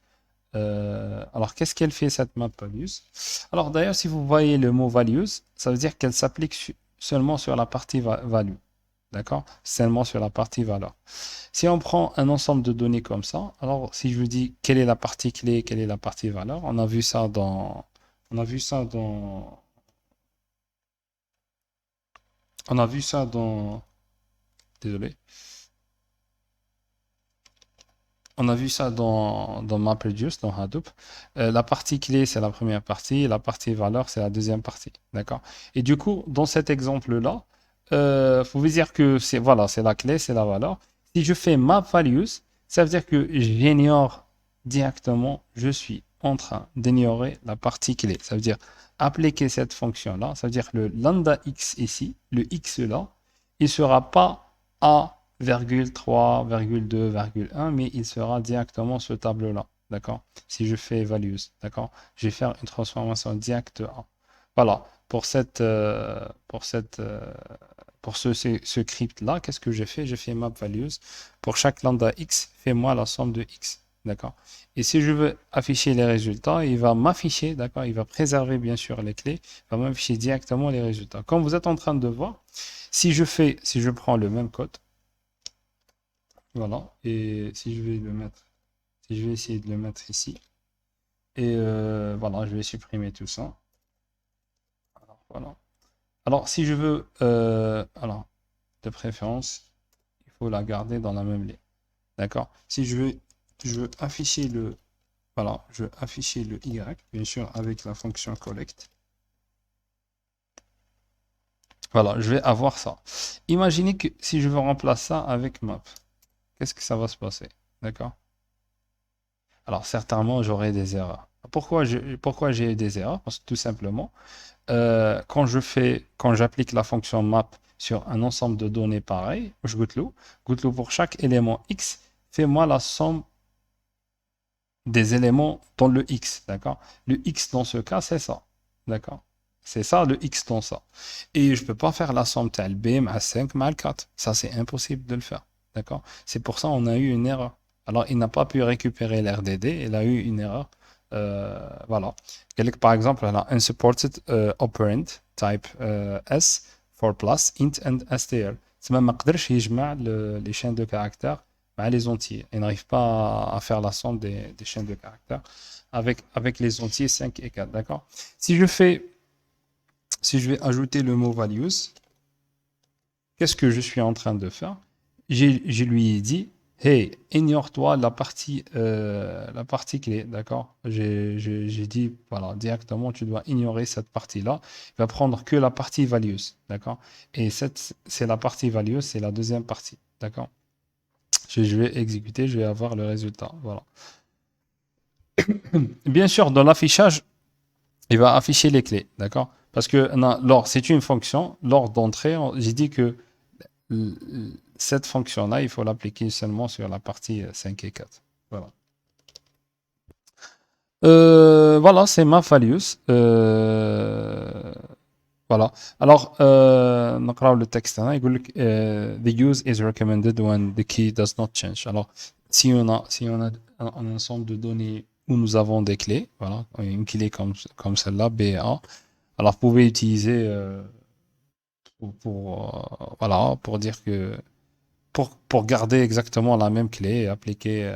Speaker 1: Alors, qu'est-ce qu'elle fait cette mapValues? Alors, d'ailleurs, si vous voyez le mot values, ça veut dire qu'elle s'applique seulement sur la partie value. D'accord? Seulement sur la partie valeur. Si on prend un ensemble de données comme ça, alors si je vous dis quelle est la partie clé, quelle est la partie valeur, on a vu ça dans, on a vu ça dans, désolé. On a vu ça dans MapReduce, dans Hadoop. La partie clé, c'est la première partie, et la partie valeur, c'est la deuxième partie. D'accord? Et du coup, dans cet exemple-là, faut vous dire que c'est voilà, c'est la clé, c'est la valeur. Si je fais mapValues, ça veut dire que j'ignore directement, je suis en train d'ignorer la partie clé. Ça veut dire appliquer cette fonction-là, ça veut dire le lambda x ici, le x là, il ne sera pas à 3, 2, 1, mais il sera directement ce tableau-là. D'accord? Si je fais values, d'accord? Je vais faire une transformation directe A. Voilà. Pour ce script-là, qu'est-ce que j'ai fait? J'ai fait map values. Pour chaque lambda x, fais-moi la somme de x. d'accord? Et si je veux afficher les résultats, il va m'afficher, d'accord? Il va préserver bien sûr les clés, il va m'afficher directement les résultats. Comme vous êtes en train de voir, si je prends le même code, voilà, et si je vais le mettre, si je vais essayer de le mettre ici, et voilà, je vais supprimer tout ça. Alors, voilà. Alors, si je veux, alors, de préférence, il faut la garder dans la même ligne. D'accord? Si je veux afficher le, voilà, je veux afficher le Y, bien sûr, avec la fonction collect. Voilà, je vais avoir ça. Imaginez que si je veux remplacer ça avec map, qu'est-ce que ça va se passer? D'accord? Alors, certainement, j'aurai des erreurs. Pourquoi j'ai eu des erreurs? Parce que tout simplement, quand j'applique la fonction map sur un ensemble de données pareil, je Goutlou pour chaque élément X, fais-moi la somme des éléments dans le X, d'accord? Le X dans ce cas, c'est ça, d'accord? C'est ça le X dans ça. Et je ne peux pas faire la somme telle B à 5 mal 4. Ça, c'est impossible de le faire, d'accord? C'est pour ça qu'on a eu une erreur. Alors, il n'a pas pu récupérer l'RDD, il a eu une erreur. Voilà. Par exemple, elle a unsupported operand type S for plus int and str. C'est même ما قدرش يجمع les chaînes de caractères les entiers. Il n'arrive pas à faire la somme des chaînes de caractères avec les entiers 5 et 4. D'accord? Si je vais ajouter le mot values, qu'est-ce que je suis en train de faire? Je lui ai dit, hey, ignore-toi la partie clé, d'accord? J'ai dit, voilà, directement, tu dois ignorer cette partie-là. Il va prendre que la partie values, d'accord? Et c'est la partie values, c'est la deuxième partie, d'accord? Je vais exécuter, je vais avoir le résultat, voilà. Bien sûr, dans l'affichage, il va afficher les clés, d'accord? Parce que c'est une fonction, lors d'entrée, j'ai dit que cette fonction-là, il faut l'appliquer seulement sur la partie 5 et 4. Voilà. Voilà, c'est ma values. Voilà. Alors, نقرأ le texte. Hein, يقول لك, the use is recommended when the key does not change. Alors, si on a un ensemble de données où nous avons des clés, voilà, une clé comme celle-là, B et A, alors vous pouvez utiliser voilà, pour dire que pour garder exactement la même clé et appliquer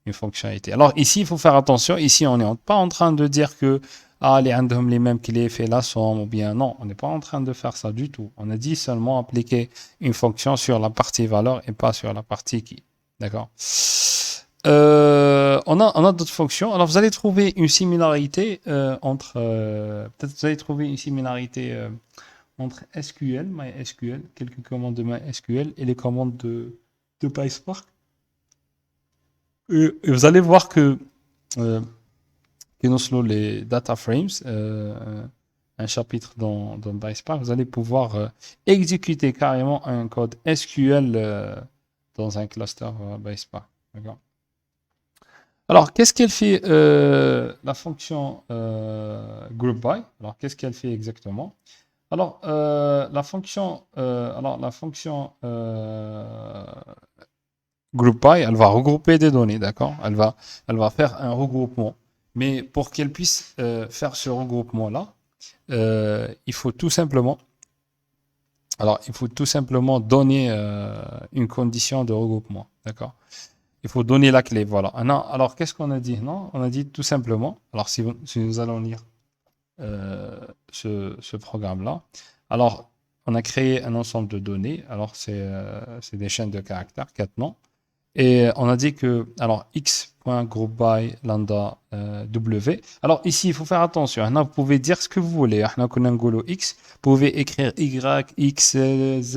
Speaker 1: une fonctionnalité. Alors ici, il faut faire attention. Ici, on n'est pas en train de dire que les mêmes clés, fait la somme ou bien non. On n'est pas en train de faire ça du tout. On a dit seulement appliquer une fonction sur la partie valeur et pas sur la partie qui. D'accord? On a d'autres fonctions. Alors vous allez trouver une similarité entre. Peut-être vous allez trouver une similarité entre SQL, MySQL, quelques commandes de MySQL et les commandes de PySpark. Et vous allez voir que selon les data frames, un chapitre dans PySpark, vous allez pouvoir exécuter carrément un code SQL dans un cluster PySpark. D'accord. Alors, qu'est-ce qu'elle fait la fonction groupBy? Alors, qu'est-ce qu'elle fait exactement? Alors, la fonction GroupBy, elle va regrouper des données, d'accord? Elle va faire un regroupement. Mais pour qu'elle puisse faire ce regroupement-là, il faut tout simplement, donner une condition de regroupement, d'accord? Il faut donner la clé, voilà. Alors, qu'est-ce qu'on a dit? Non, on a dit tout simplement, alors si nous allons lire ce programme-là. Alors, on a créé un ensemble de données. Alors, c'est des chaînes de caractères, 4 noms. Et on a dit que, alors, x.groupBy lambda w. Alors, ici, il faut faire attention. Vous pouvez dire ce que vous voulez. X, vous pouvez écrire y, x, z,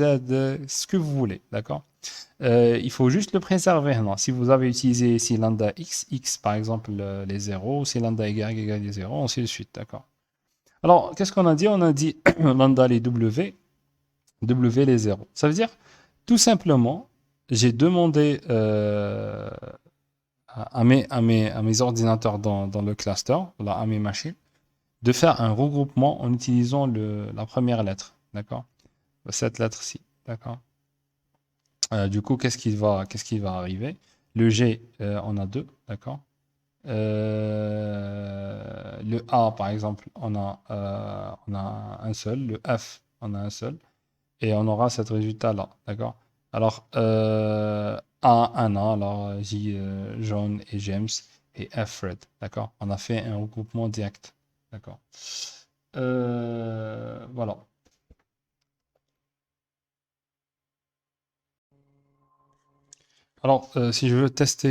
Speaker 1: ce que vous voulez. D'accord? Il faut juste le préserver. Non? Si vous avez utilisé ici lambda x par exemple, les 0, si lambda y égale les 0, ainsi de suite. D'accord? Alors, qu'est-ce qu'on a dit? On a dit lambda les W, W les 0. Ça veut dire, tout simplement, j'ai demandé à mes ordinateurs dans le cluster, là, à mes machines, de faire un regroupement en utilisant la première lettre. D'accord? Cette lettre-ci. D'accord? Du coup, qu'est-ce qui va arriver? Le G, on a deux, d'accord? Le A, par exemple, on a un seul. Le F, on a un seul. Et on aura ce résultat-là, d'accord? Alors, A, un A, alors J, John et James, et F, Fred, d'accord? On a fait un regroupement direct, d'accord? Voilà. Alors, si je veux tester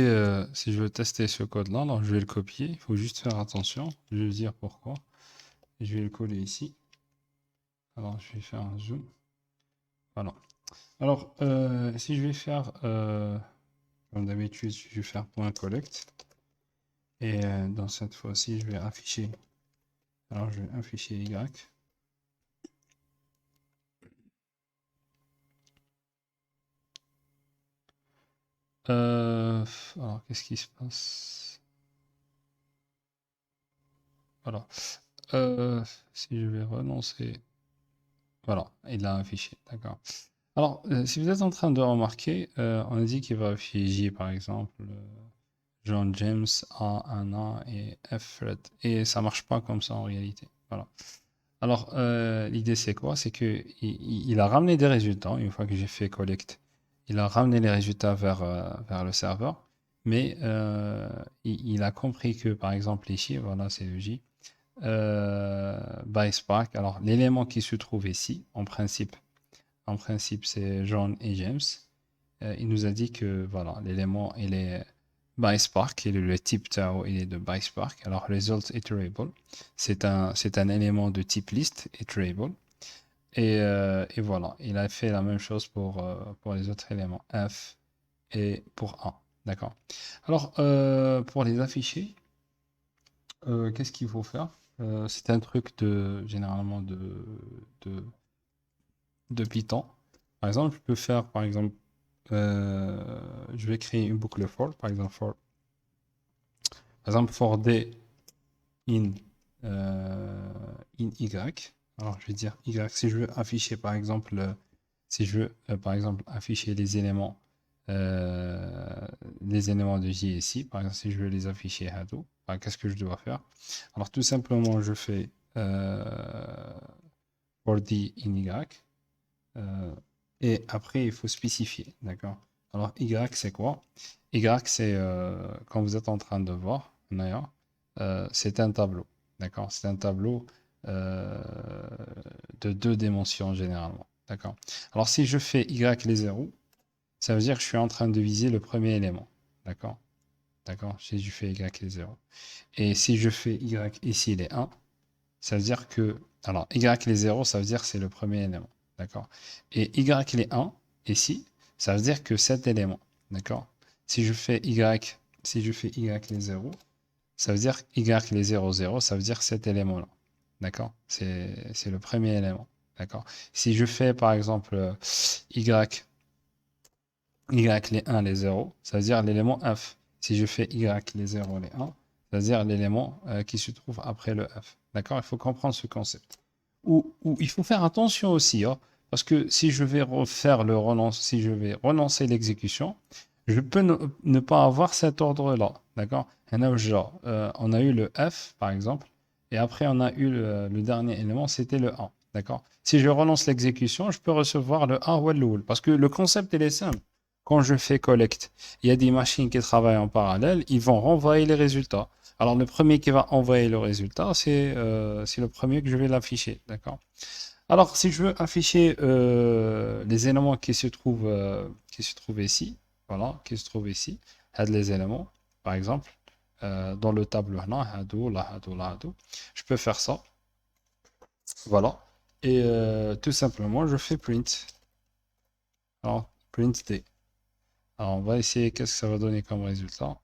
Speaker 1: ce code-là, alors je vais le copier. Il faut juste faire attention. Je vais dire pourquoi. Je vais le coller ici. Alors, je vais faire un zoom. Voilà. Alors, si je vais faire, comme d'habitude, je vais faire point collect. Et dans cette fois-ci, je vais afficher. Alors, je vais afficher Y. Alors, qu'est-ce qui se passe? Voilà. Euh, si je vais renoncer. Voilà, il l'a affiché. D'accord. Alors, si vous êtes en train de remarquer, on a dit qu'il va afficher J, par exemple, John James, A, un A et F, Fred. Et ça marche pas comme ça en réalité. Voilà. Alors, l'idée, c'est quoi? C'est que il a ramené des résultats une fois que j'ai fait collect. Il a ramené les résultats vers le serveur, mais il a compris que, par exemple, ici, voilà, c'est le J, by Spark. Alors, l'élément qui se trouve ici, en principe, c'est John et James. Il nous a dit que, voilà, l'élément, il est by Spark, et le type Tao, il est de by Spark. Alors, result iterable, c'est un élément de type list iterable. Et voilà, il a fait la même chose pour les autres éléments, F et pour A. D'accord. Alors, pour les afficher, qu'est-ce qu'il faut faire? C'est un truc généralement de, de Python. Par exemple, je peux faire, par exemple, je vais créer une boucle for, par exemple, for d in, in y. Alors, je vais dire y. Si je veux afficher, par exemple, si je veux, par exemple, afficher les éléments de J ici, par exemple, si je veux les afficher à dos, qu'est-ce que je dois faire? Alors, tout simplement, je fais for d in y. euh, et après, il faut spécifier, d'accord? Alors, Y, c'est quoi? Y, c'est, quand vous êtes en train de voir, d'ailleurs, c'est un tableau, d'accord? C'est un tableau euh, de deux dimensions généralement, d'accord? Alors, si je fais Y les 0, ça veut dire que je suis en train de viser le premier élément, d'accord? D'accord? Si je fais Y les 0. Et si je fais Y ici les 1, ça veut dire que... Alors, Y les 0, ça veut dire que c'est le premier élément. D'accord? Et Y les 1, ici, ça veut dire que cet élément. D'accord? Si je fais Y, si je fais Y les 0, ça veut dire Y les 0, 0, ça veut dire cet élément-là. D'accord? C'est le premier élément. D'accord? Si je fais, par exemple, Y, Y les 1, les 0, ça veut dire l'élément F. Si je fais Y les 0, les 1, ça veut dire l'élément qui se trouve après le F. D'accord? Il faut comprendre ce concept. Ou il faut faire attention aussi, hein, parce que si je vais refaire si je vais relancer l'exécution, je peux ne pas avoir cet ordre-là. D'accord? On a eu le F, par exemple, et après on a eu le dernier élément, c'était le A. D'accord? Si je relance l'exécution, je peux recevoir le A ou le Loul, parce que le concept, il est simple. Quand je fais collect, il y a des machines qui travaillent en parallèle, ils vont renvoyer les résultats. Alors, le premier qui va envoyer le résultat, c'est le premier que je vais l'afficher. D'accord? Alors, si je veux afficher les éléments qui se trouvent ici, voilà, qui se trouvent ici, add les éléments, par exemple, dans le tableau, là, hadou, là, hadou, là, hadou, je peux faire ça. Voilà. Et tout simplement, je fais print. Alors, print D. Alors, on va essayer qu'est-ce que ça va donner comme résultat.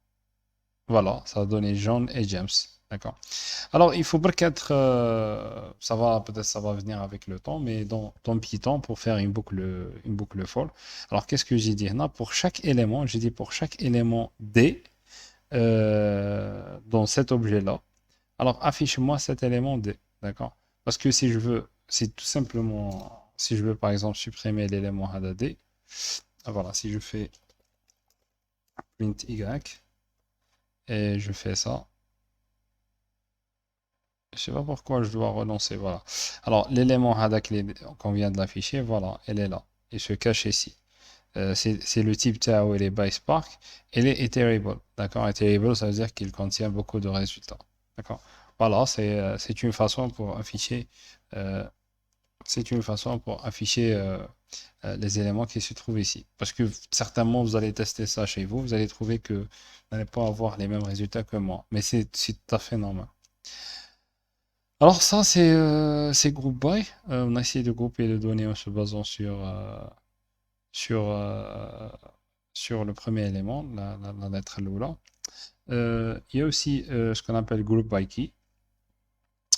Speaker 1: Voilà, ça va donner John et James. D'accord. Alors, il faut peut-être, peut-être ça va venir avec le temps, mais dans Python, pour faire une boucle for. Alors, qu'est-ce que j'ai dit là? Pour chaque élément, j'ai dit pour chaque élément D dans cet objet-là. Alors, affiche-moi cet élément D. D'accord? Parce que si je veux, c'est tout simplement, si je veux par exemple supprimer l'élément D, voilà, si je fais print y, et je fais ça. Je sais pas pourquoi je dois relancer, voilà. Alors, l'élément hada qu'on vient de l'afficher, voilà, elle est là. Il se cache ici. C'est le type Tao et les BySpark. Elle est iterable. D'accord? Iterable, ça veut dire qu'il contient beaucoup de résultats. D'accord? Voilà, c'est une façon pour afficher, euh, c'est une façon pour afficher les éléments qui se trouvent ici. Parce que certainement, vous allez tester ça chez vous, vous allez trouver que vous n'allez pas avoir les mêmes résultats que moi. Mais c'est tout à fait normal. Alors ça, c'est group by. On a essayé de grouper les données en se basant sur, euh, sur le premier élément, la lettre Lula. Il y a aussi ce qu'on appelle group by key.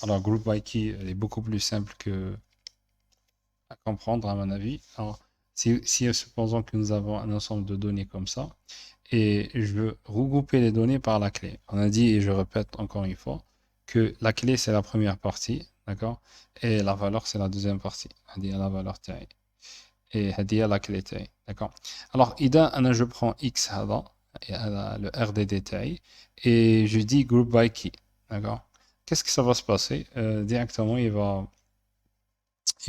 Speaker 1: Alors group by key, elle est beaucoup plus simple à comprendre à mon avis. Alors si supposons que nous avons un ensemble de données comme ça, et je veux regrouper les données par la clé. On a dit, et je répète encore une fois, que la clé c'est la première partie, d'accord? Et la valeur c'est la deuxième partie. C'est-à-dire la valeur taille. Et هذه la clé تاعي d'accord. Alors إذا أنا je prends x هذا le RDD تاعي et je dis group by key d'accord. Qu'est-ce que ça va se passer? Directement il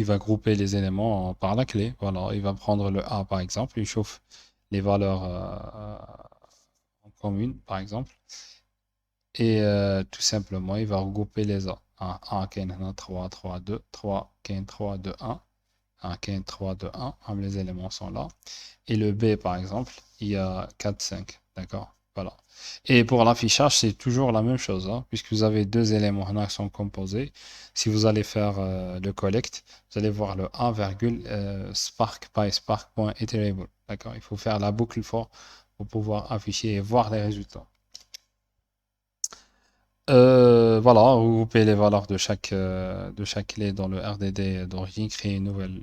Speaker 1: va grouper les éléments par la clé, voilà. Il va prendre le A par exemple, il chauffe les valeurs en commune par exemple, et tout simplement il va regrouper les A. A كاين هنا 3 3 2 3 كاين 3 2 1 1 3 2 1, les éléments sont là. Et le B, par exemple, il y a 4 5. D'accord? Voilà. Et pour l'affichage, c'est toujours la même chose, hein, puisque vous avez deux éléments qui sont composés. Si vous allez faire le collect, vous allez voir le A, spark by spark.iterable. D'accord? Il faut faire la boucle pour pouvoir afficher et voir les résultats. Voilà, regrouper les valeurs de chaque clé dans le RDD d'origine, créer une nouvelle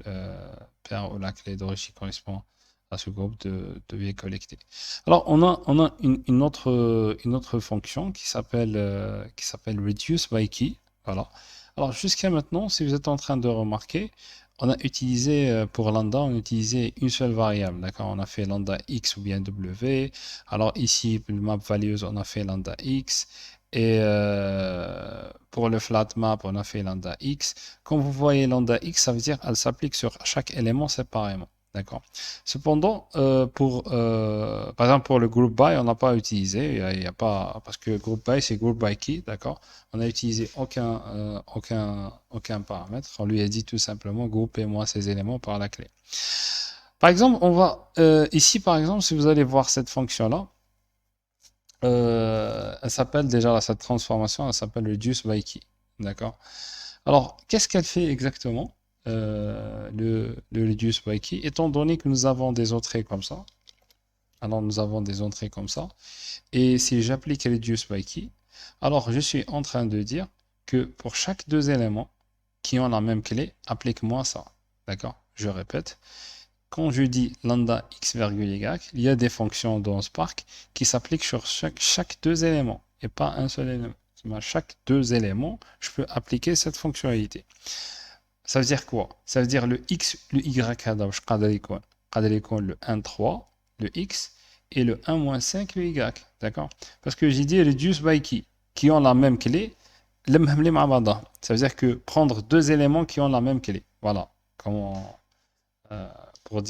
Speaker 1: paire où la clé d'origine correspond à ce groupe de billets collectés. Alors, on a une autre fonction qui s'appelle reduce by key. Voilà. Alors, jusqu'à maintenant, si vous êtes en train de remarquer, on a utilisé pour lambda, on a utilisé une seule variable. D'accord? On a fait lambda x ou bien w. Alors, ici, le map values, on a fait lambda x. Et pour le flat map, on a fait lambda x. Quand vous voyez lambda x, ça veut dire qu'elle s'applique sur chaque élément séparément. D'accord. Cependant, par exemple, pour le group by, on n'a pas utilisé. Il y a pas, parce que group by, c'est group by key. D'accord. On n'a utilisé aucun paramètre. On lui a dit tout simplement groupez-moi ces éléments par la clé. Par exemple, on va ici, par exemple, si vous allez voir cette fonction-là, elle s'appelle déjà, cette transformation, elle s'appelle reduce by key. D'accord? Alors, qu'est-ce qu'elle fait exactement, le reduce by key, étant donné que nous avons des entrées comme ça. Alors, nous avons des entrées comme ça. Et si j'applique reduce by key, alors je suis en train de dire que pour chaque deux éléments qui ont la même clé, applique-moi ça. D'accord? Je répète. Quand je dis lambda x virgule y, il y a des fonctions dans Spark qui s'appliquent sur chaque deux éléments et pas un seul élément. Chaque deux éléments, je peux appliquer cette fonctionnalité. Ça veut dire quoi? Ça veut dire le x, le y, le 1, 3, le x, et le 1 moins 5, le y. D'accord? Parce que j'ai dit reduce by key, qui ont la même clé, ça veut dire que prendre deux éléments qui ont la même clé. Voilà. Comment. Pour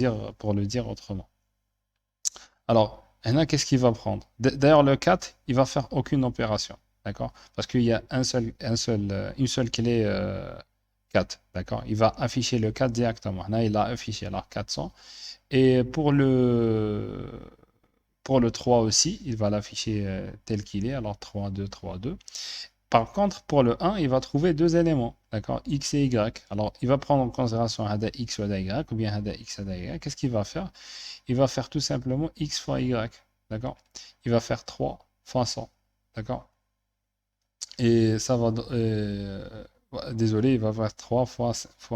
Speaker 1: le dire autrement. Alors, qu'est-ce qu'il va prendre? D'ailleurs, le 4, il va faire aucune opération. D'accord? Parce qu'il y a une seule clé 4. D'accord? Il va afficher le 4 directement. Là, il a affiché alors 400. Et pour le 3 aussi, il va l'afficher tel qu'il est. Alors 3, 2, 3, 2. Par contre, pour le 1, il va trouver deux éléments, d'accord, x et y. Alors, il va prendre en considération hada x ou hada y, ou bien hada x, hada y. Qu'est-ce qu'il va faire? Il va faire tout simplement x fois y, d'accord? Il va faire 3 fois 100, d'accord? Et ça va... désolé, il va faire 3 fois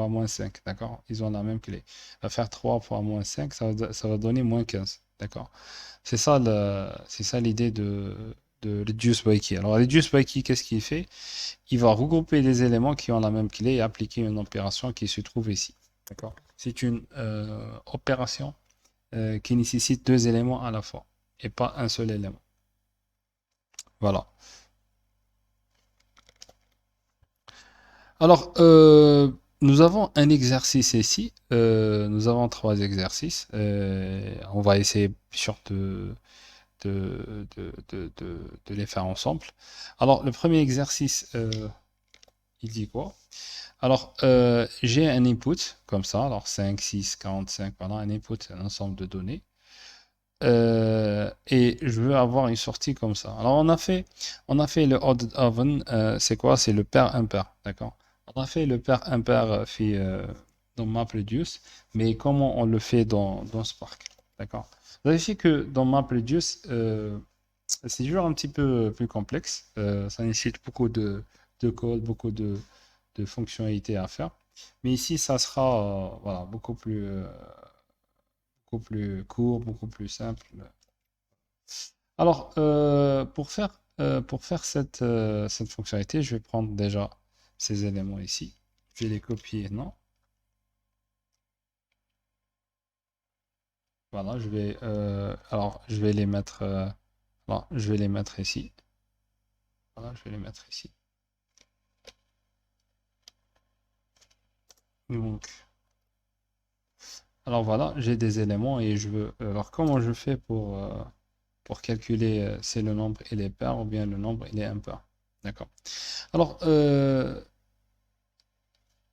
Speaker 1: moins 5, d'accord? Ils ont la même clé. Il va faire 3 fois moins 5, ça va donner moins 15, d'accord? C'est ça l'idée de reduce by key. Alors, reduce by key, qu'est-ce qu'il fait? Il va regrouper les éléments qui ont la même clé et appliquer une opération qui se trouve ici. D'accord? C'est une opération qui nécessite deux éléments à la fois. et pas un seul élément. Voilà. Alors, nous avons un exercice ici. Nous avons trois exercices. On va essayer bien sûr de les faire ensemble. Alors, le premier exercice, il dit quoi? Alors, j'ai un input comme ça. Alors, 5, 6, 45, voilà, un input, un ensemble de données. Et je veux avoir une sortie comme ça. Alors, on a fait le ordered even. C'est quoi? C'est le pair impair. D'accord? On a fait le pair impair dans MapReduce, mais comment on le fait dans Spark? D'accord? Vérifiez que dans MapReduce, c'est toujours un petit peu plus complexe. Ça nécessite beaucoup de code, beaucoup de fonctionnalités à faire. Mais ici, ça sera voilà, beaucoup plus court, beaucoup plus simple. Alors, pour faire cette fonctionnalité, je vais prendre déjà ces éléments ici. Je vais les copier, non? Voilà, alors, je vais les mettre, voilà, je vais les mettre ici. Voilà, je vais les mettre ici. Donc, alors voilà, j'ai des éléments et je veux. Alors, comment je fais pour calculer c'est le nombre et les paires ou bien le nombre et les impair? D'accord. Alors,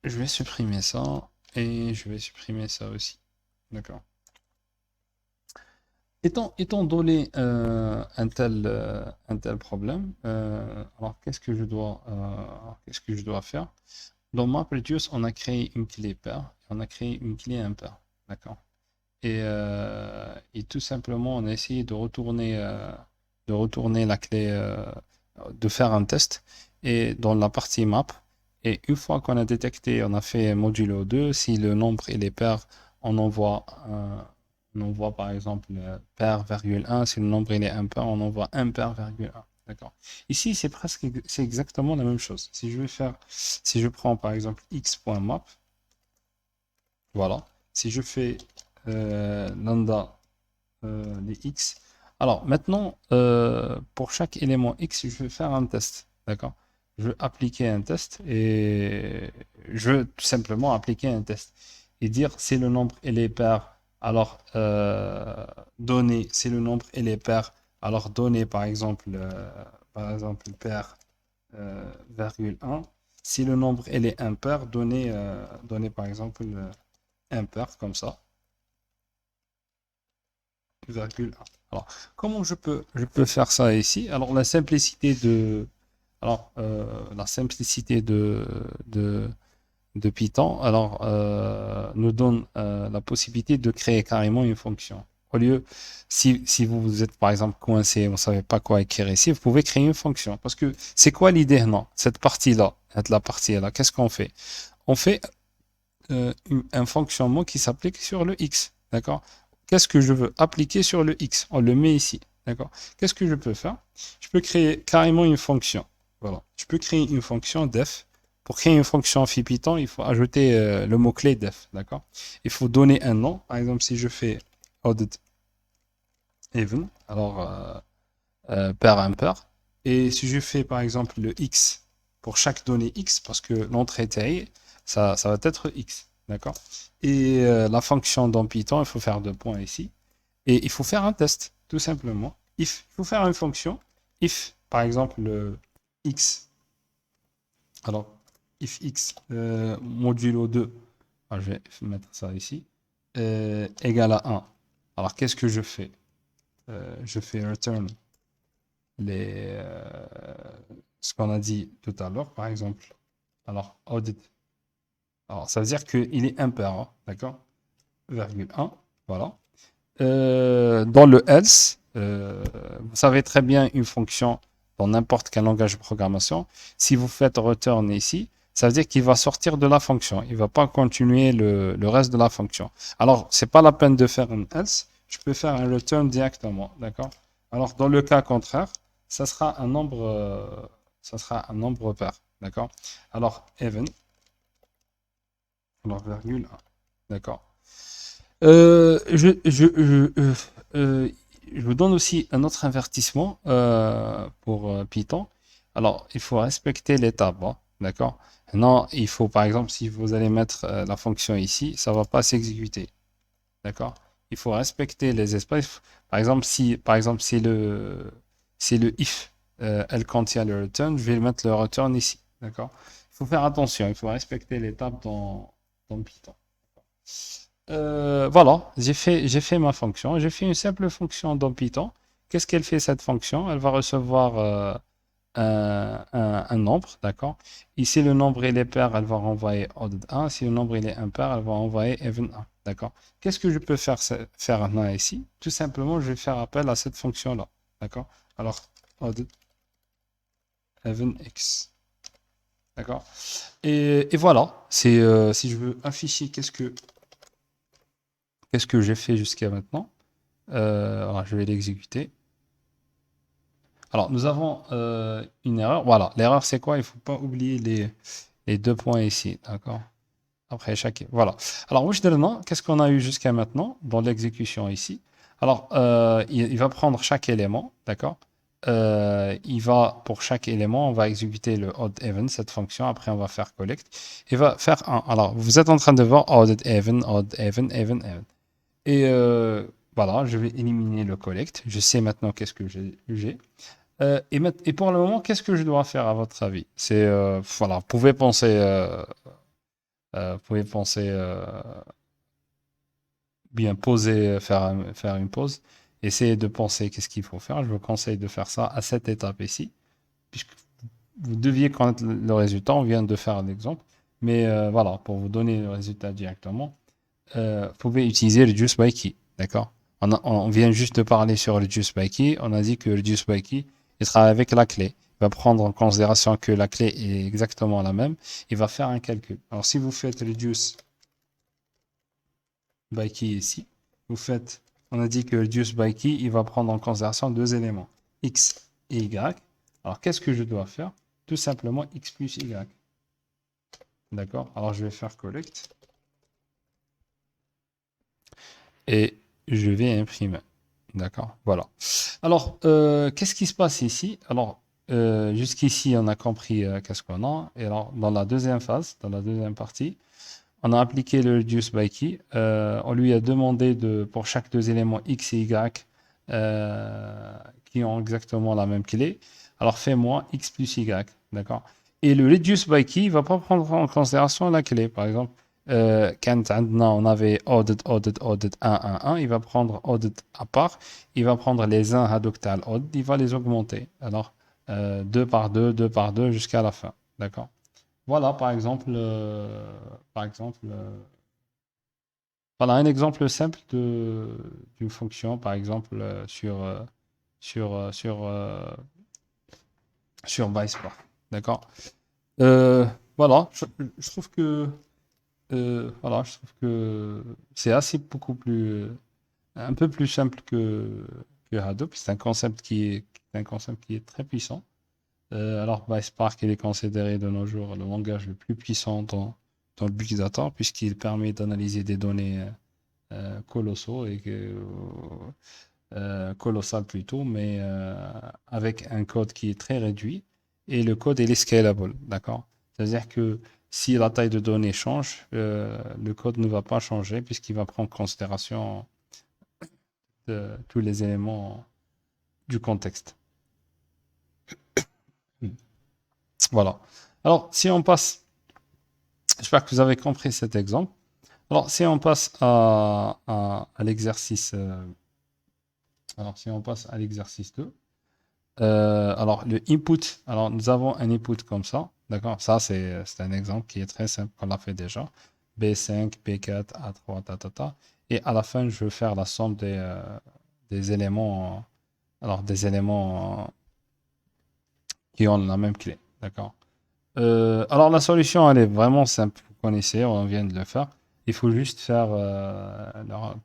Speaker 1: je vais supprimer ça et je vais supprimer ça aussi. D'accord. Étant donné un tel problème, alors qu'est-ce que je dois faire? Dans MapReduce, on a créé une clé paire, on a créé une clé impair. D'accord. Et tout simplement, on a essayé de retourner la clé, de faire un test et dans la partie map. Et une fois qu'on a détecté, on a fait modulo 2, si le nombre et les paires, on envoie par exemple pair, virgule 1, si le nombre il est impair, on envoie impair, virgule 1. D'accord. Ici, c'est exactement la même chose. Si je prends par exemple x.map, voilà. Si je fais lambda les x. Alors maintenant, pour chaque élément x, je vais faire un test. D'accord? Je veux appliquer un test et je veux tout simplement appliquer un test et dire si le nombre et les paires, alors donner si le nombre et les paires, alors donner par exemple paire virgule 1. Si le nombre et les impair, donner par exemple impair comme ça. Virgule 1. Alors, comment je peux faire ça ici? Alors, la simplicité de Python nous donne la possibilité de créer carrément une fonction. Au lieu, si vous êtes par exemple coincé, vous ne savez pas quoi écrire ici, vous pouvez créer une fonction. Parce que c'est quoi l'idée? Non, cette partie-là, la partie-là, qu'est-ce qu'on fait? On fait un fonctionnement qui s'applique sur le X. D'accord? Qu'est-ce que je veux appliquer sur le X? On le met ici. D'accord? Qu'est-ce que je peux faire? Je peux créer carrément une fonction. Voilà. Je peux créer une fonction def. Pour créer une fonction phi Python, il faut ajouter le mot-clé def. D'accord? Il faut donner un nom. Par exemple, si je fais ordered even, alors pair impair. Et si je fais par exemple le x pour chaque donnée x, parce que l'entrée taille, ça va être x. D'accord? Et la fonction dans Python, il faut faire deux points ici. Et il faut faire un test, tout simplement. Il faut faire une fonction. If, par exemple, le x, alors, if x modulo 2, alors, je vais mettre ça ici, égale à 1. Alors, qu'est-ce que je fais? Je fais return ce qu'on a dit tout à l'heure, par exemple. Alors, audit. Alors, ça veut dire qu'il est impair, hein, d'accord? Virgule 1, voilà. Dans le else, vous savez très bien une fonction dans n'importe quel langage de programmation. Si vous faites return ici, ça veut dire qu'il va sortir de la fonction. Il ne va pas continuer le reste de la fonction. Alors, c'est pas la peine de faire un else. Je peux faire un return directement, d'accord? Alors, dans le cas contraire, ça sera un nombre pair, d'accord? Alors, even, alors virgule 1, d'accord? Je je vous donne aussi un autre avertissement pour Python. Alors, il faut respecter l'étape, hein, d'accord? Non, il faut, par exemple, si vous allez mettre la fonction ici, ça ne va pas s'exécuter, d'accord? Il faut respecter les espaces. Par exemple, si le if elle contient le return, je vais mettre le return ici, d'accord? Il faut faire attention, il faut respecter l'étape dans Python. Voilà, j'ai fait ma fonction. J'ai fait une simple fonction dans Python. Qu'est-ce qu'elle fait cette fonction? Elle va recevoir un nombre, d'accord? Ici, le nombre il est pair, elle va renvoyer odd 1. Si le nombre il est impair, elle va envoyer even 1, d'accord? Qu'est-ce que je peux faire maintenant ici? Tout simplement, je vais faire appel à cette fonction-là, d'accord? Alors, odd even x, d'accord? Et voilà, si je veux afficher qu'est-ce que j'ai fait jusqu'à maintenant. Alors, je vais l'exécuter. Alors, nous avons une erreur. Voilà, l'erreur, c'est quoi? Il ne faut pas oublier les deux points ici. D'accord? Après chaque. Voilà. Alors, Wishdelna, qu'est-ce qu'on a eu jusqu'à maintenant dans l'exécution ici? Alors, il va prendre chaque élément. D'accord? Pour chaque élément, on va exécuter le odd even, cette fonction. Après, on va faire collect. Il va faire un. Alors, vous êtes en train de voir odd even, even. Et voilà, je vais éliminer le collect. Je sais maintenant qu'est-ce que j'ai. Et pour le moment, qu'est-ce que je dois faire à votre avis? Voilà, vous pouvez penser bien poser, faire une pause, essayez de penser qu'est-ce qu'il faut faire. Je vous conseille de faire ça à cette étape ici, puisque vous deviez connaître le résultat. On vient de faire l'exemple, mais voilà, pour vous donner le résultat directement, vous pouvez utiliser le Reduce by Key, d'accord? On vient juste de parler sur le Reduce by Key. On a dit que le Reduce by Key, il travaille avec la clé. Il va prendre en considération que la clé est exactement la même. Il va faire un calcul. Alors, si vous faites Reduce by Key ici, on a dit que le Reduce by Key, il va prendre en considération deux éléments, X et Y. Alors, qu'est-ce que je dois faire? Tout simplement X plus Y. D'accord? Alors, je vais faire collect. Et je vais imprimer. D'accord, voilà. Alors, qu'est-ce qui se passe ici? Alors, jusqu'ici, on a compris qu'est-ce qu'on a. Et alors, dans la deuxième phase, dans la deuxième partie, on a appliqué le reduce by key. On lui a demandé pour chaque deux éléments x et y qui ont exactement la même clé. Alors, fais-moi x plus y. D'accord? Et le reduce by key ne va pas prendre en considération la clé. Par exemple, quand on avait audit 1, 1, 1, il va prendre audit à part, il va prendre les 1 hadoctal audit, il va les augmenter. Alors, 2 par 2, 2 par 2 jusqu'à la fin. D'accord? Voilà, voilà un exemple simple d'une fonction, par exemple, sur, euh, sur, euh, sur PySpark. D'accord? Euh, voilà, je trouve que voilà, je trouve que c'est assez beaucoup plus, un peu plus simple que Hadoop. C'est un concept qui est très puissant. Alors, Spark, il est considéré de nos jours le langage le plus puissant dans le Big Data, puisqu'il permet d'analyser des données colossaux colossales plutôt, mais avec un code qui est très réduit. Et le code, il est scalable, d'accord? C'est-à-dire que si la taille de données change, le code ne va pas changer puisqu'il va prendre en considération tous les éléments du contexte. Voilà. Alors, si on passe, j'espère que vous avez compris cet exemple. Alors, si on passe à l'exercice, si on passe à l'exercice 2, alors le input, alors nous avons un input comme ça, d'accord? Ça, c'est un exemple qui est très simple, on l'a fait déjà. B5, B4, A3, ta. Et à la fin, je vais faire la somme des éléments, des éléments qui ont la même clé, d'accord? Alors la solution, elle est vraiment simple. Vous connaissez, on vient de le faire. Il faut juste faire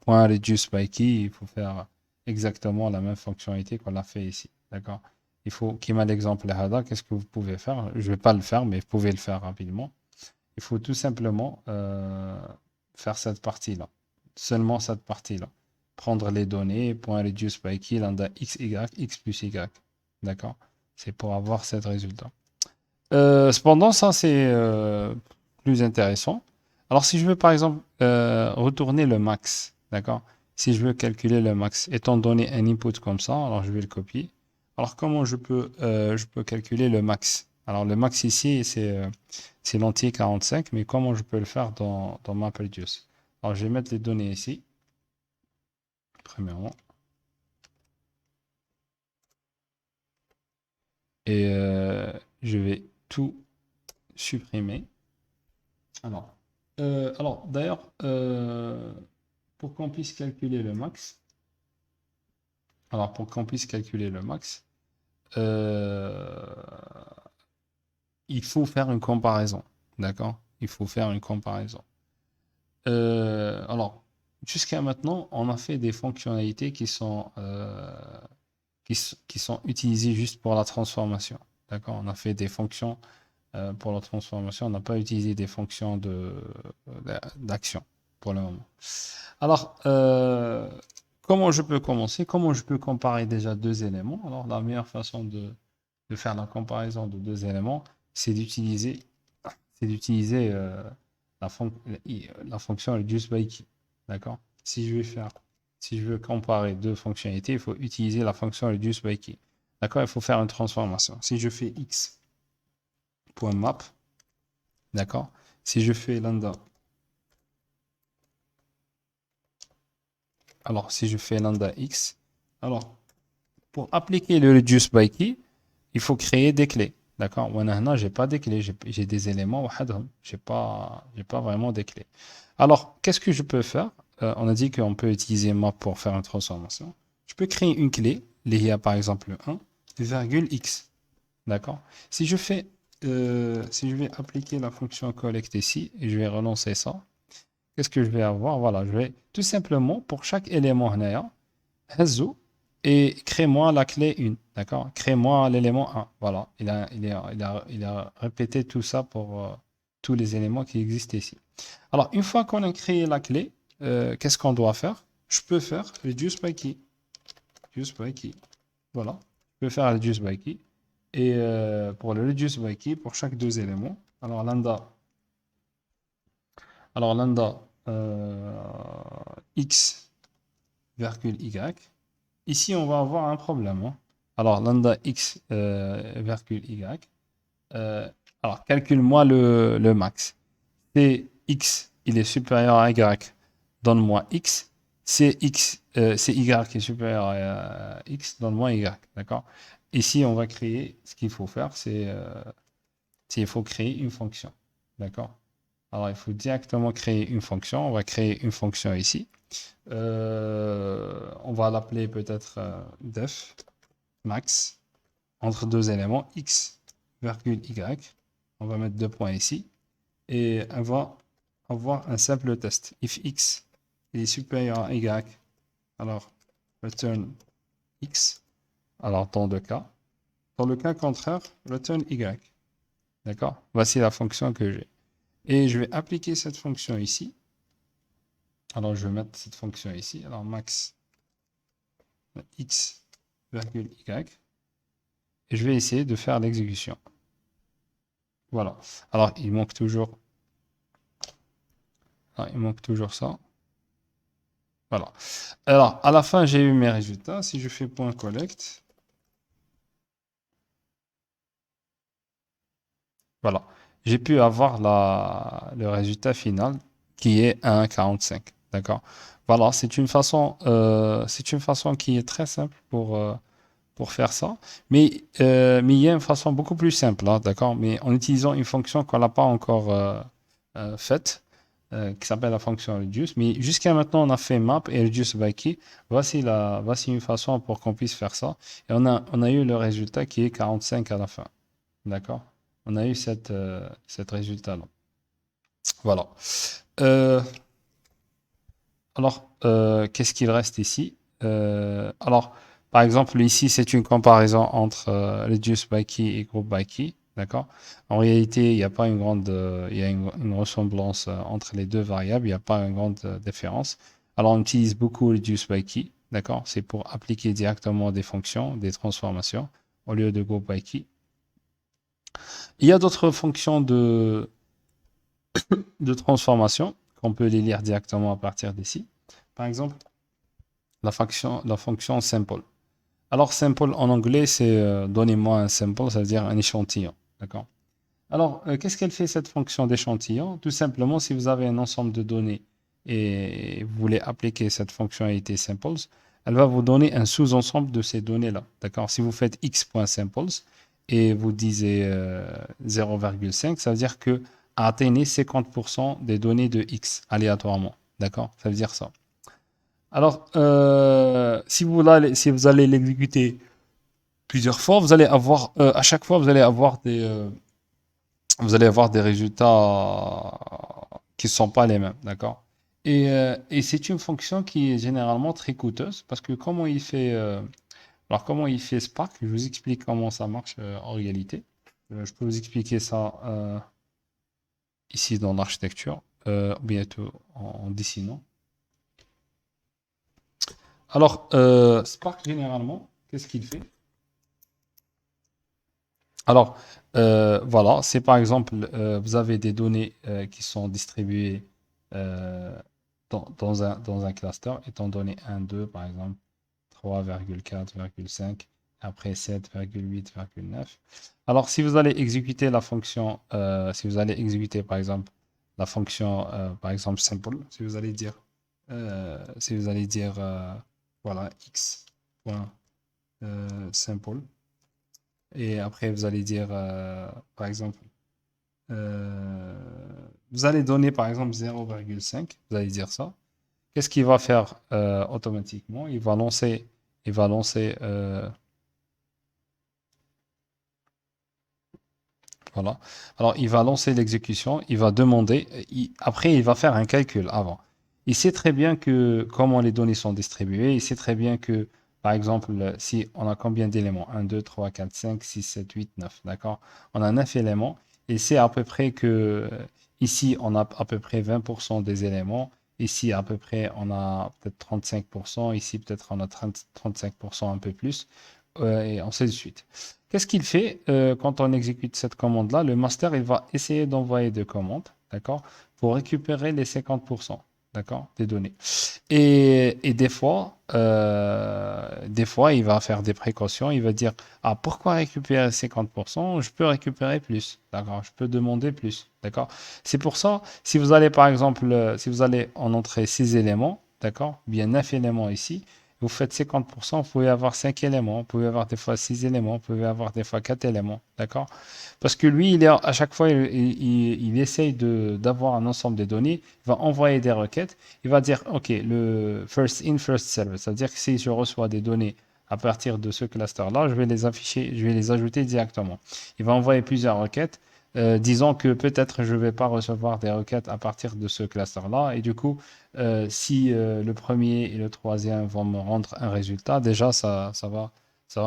Speaker 1: point reduce by key. Il faut faire exactement la même fonctionnalité qu'on a fait ici. D'accord? Il faut, qui m'a l'exemple là, qu'est-ce que vous pouvez faire? Je ne vais pas le faire, mais vous pouvez le faire rapidement. Il faut tout simplement faire cette partie-là. Seulement cette partie-là. prendre les données, point reduce by key, lambda x, y, x plus y. D'accord? C'est pour avoir cet résultat. Cependant, ça, c'est plus intéressant. Alors, si je veux, par exemple, retourner le max, d'accord? Si je veux calculer le max, étant donné un input comme ça, alors je vais le copier. Alors, comment je peux calculer le max? Alors, le max ici, c'est l'entier 45, mais comment je peux le faire dans MapReduce? Alors, je vais mettre les données ici, premièrement. Et je vais tout supprimer. Alors, alors d'ailleurs, pour qu'on puisse calculer le max, alors pour qu'on puisse calculer le max, euh, il faut faire une comparaison, d'accord? Il faut faire une comparaison. Alors, jusqu'à maintenant, on a fait des fonctionnalités qui sont utilisées juste pour la transformation, d'accord? On a fait des fonctions pour la transformation, on n'a pas utilisé des fonctions d'action pour le moment. Alors, comment je peux commencer? Comment je peux comparer déjà deux éléments? Alors, la meilleure façon de faire la comparaison de deux éléments, c'est d'utiliser la fonction reduce by key. D'accord? Si je veux comparer deux fonctionnalités, il faut utiliser la fonction reduce by key. D'accord? Il faut faire une transformation. Si je fais x.map, d'accord? Si je fais lambda, alors si je fais lambda x, alors pour appliquer le reduce by key, il faut créer des clés. D'accord? Moi, j'ai pas des clés, j'ai des éléments, j'ai pas vraiment des clés. Alors, qu'est-ce que je peux faire? On a dit qu'on peut utiliser map pour faire une transformation. Je peux créer une clé, liée par exemple 1, virgule x. D'accord? Si je vais appliquer la fonction collect ici, et je vais relancer ça, qu'est-ce que je vais avoir? Voilà, je vais tout simplement, pour chaque élément, Hazo, et crée-moi la clé 1. D'accord? Crée-moi l'élément 1. Voilà, il a répété tout ça pour tous les éléments qui existent ici. Alors, une fois qu'on a créé la clé, qu'est-ce qu'on doit faire? Je peux faire reduce by key. Reduce by key. Voilà, je peux faire reduce by key. Et pour le reduce by key, pour chaque deux éléments, alors lambda x, virgule y. Ici, on va avoir un problème, hein. Alors, lambda x, virgule y. Euh, alors, calcule-moi le max. C'est x, il est supérieur à y. Donne-moi x. C'est x, c'est y qui est supérieur à x. Donne-moi y. D'accord? Ici, on va créer, ce qu'il faut faire, il faut créer une fonction. D'accord? Alors, il faut directement créer une fonction. On va créer une fonction ici. On va l'appeler peut-être def max entre deux éléments x, virgule y. On va mettre deux points ici. Et on va avoir un simple test. If x est supérieur à y, alors return x. Alors, dans deux cas. Dans le cas contraire, return y. D'accord? Voici la fonction que j'ai. Et je vais appliquer cette fonction ici. Alors, je vais mettre cette fonction ici. Alors, max x, virgule y. Et je vais essayer de faire l'exécution. Voilà. Alors, il manque toujours ça. Voilà. Alors, à la fin, j'ai eu mes résultats. Si je fais point collect, voilà. J'ai pu avoir le résultat final qui est 1,45. D'accord? Voilà, c'est une façon qui est très simple pour faire ça. Mais il y a une façon beaucoup plus simple, hein, d'accord? Mais en utilisant une fonction qu'on n'a pas encore faite, qui s'appelle la fonction reduce. Mais jusqu'à maintenant, on a fait map et reduce by key. Voici une façon pour qu'on puisse faire ça. Et on a eu le résultat qui est 45 à la fin. D'accord? On a eu cette résultat-là. Voilà. Euh, alors, qu'est-ce qu'il reste ici? Alors, par exemple, ici, c'est une comparaison entre reduce by key et group by key. D'accord? En réalité, il n'y a pas une grande, il y a une ressemblance entre les deux variables. Il n'y a pas une grande différence. Alors, on utilise beaucoup reduce by key, d'accord? C'est pour appliquer directement des fonctions, des transformations, au lieu de go by key. Il y a d'autres fonctions de transformation qu'on peut les lire directement à partir d'ici. Par exemple, la fonction simple. Alors, simple en anglais, c'est donnez-moi un sample, c'est-à-dire un échantillon. D'accord? Alors, qu'est-ce qu'elle fait cette fonction d'échantillon? Tout simplement, si vous avez un ensemble de données et vous voulez appliquer cette fonctionnalité samples, elle va vous donner un sous-ensemble de ces données-là. D'accord? Si vous faites x.samples et vous disiez 0,5, ça veut dire que atteignez 50% des données de x aléatoirement. D'accord? Ça veut dire ça. Alors, si vous allez l'exécuter plusieurs fois, vous allez avoir, à chaque fois, vous allez avoir des résultats qui ne sont pas les mêmes, d'accord? Et c'est une fonction qui est généralement très coûteuse parce que comment il fait Spark? Je vous explique comment ça marche en réalité. Je peux vous expliquer ça ici dans l'architecture, bientôt en dessinant. Alors, Spark, généralement, qu'est-ce qu'il fait? Alors, voilà, c'est par exemple, vous avez des données qui sont distribuées euh, dans un cluster, étant donné 1, 2, par exemple, 3,4,5, après 7,8,9. Alors, si vous allez exécuter la fonction, si vous allez exécuter, par exemple, la fonction, par exemple, simple, voilà, x.simple. Et après, vous allez dire, par exemple, euh, vous allez donner, par exemple, 0,5. Vous allez dire ça. Qu'est-ce qu'il va faire automatiquement? Il va lancer, voilà. Alors, il va lancer l'exécution. Il va demander. Après, il va faire un calcul avant. Il sait très bien que comment les données sont distribuées. Il sait très bien que, par exemple, si on a combien d'éléments? 1, 2, 3, 4, 5, 6, 7, 8, 9. D'accord? On a 9 éléments. Et c'est à peu près que ici, on a à peu près 20% des éléments. Ici, à peu près, on a peut-être 35%. Ici, peut-être, on a 35%, un peu plus. Et ainsi de suite. Qu'est-ce qu'il fait quand on exécute cette commande-là? Le master, il va essayer d'envoyer des commandes, d'accord, pour récupérer les 50%, d'accord, des données. Et des fois, il va faire des précautions. Il va dire, ah, pourquoi récupérer 50%? Je peux récupérer plus, d'accord, je peux demander plus, d'accord. C'est pour ça, si vous allez, par exemple, si vous allez en entrer 6 éléments, d'accord, bien 9 éléments ici, vous faites 50%, vous pouvez avoir 5 éléments, vous pouvez avoir des fois 6 éléments, vous pouvez avoir des fois 4 éléments, d'accord? Parce que lui, à chaque fois, il essaye d'avoir un ensemble de données, il va envoyer des requêtes, il va dire, OK, le first in, first served, c'est-à-dire que si je reçois des données à partir de ce cluster-là, je vais les afficher, je vais les ajouter directement. Il va envoyer plusieurs requêtes, disons que peut-être je ne vais pas recevoir des requêtes à partir de ce cluster-là, et du coup, si le premier et le troisième vont me rendre un résultat, déjà, ça va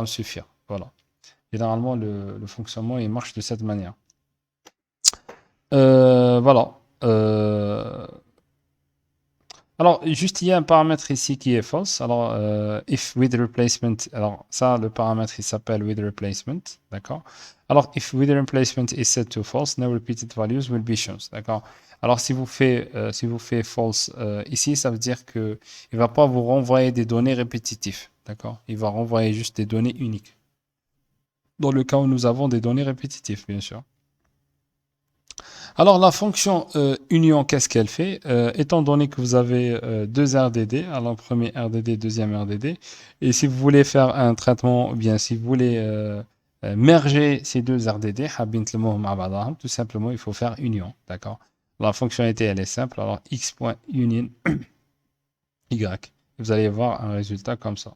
Speaker 1: me suffire. Voilà. Généralement, le fonctionnement, il marche de cette manière. Voilà. Alors, juste, il y a un paramètre ici qui est false. Alors, if with replacement, alors ça, le paramètre, il s'appelle with replacement, d'accord? Alors, if with replacement is set to false, no repeated values will be shown, d'accord? Alors, si vous faites false ici, ça veut dire que il va pas vous renvoyer des données répétitives, d'accord? Il va renvoyer juste des données uniques. Dans le cas où nous avons des données répétitives, bien sûr. Alors la fonction union, qu'est-ce qu'elle fait? Étant donné que vous avez deux RDD, alors premier RDD, deuxième RDD, et si vous voulez faire un traitement, ou bien si vous voulez merger ces deux RDD, tout simplement, il faut faire union, d'accord? La fonctionnalité, elle est simple. Alors x.union y, vous allez voir un résultat comme ça,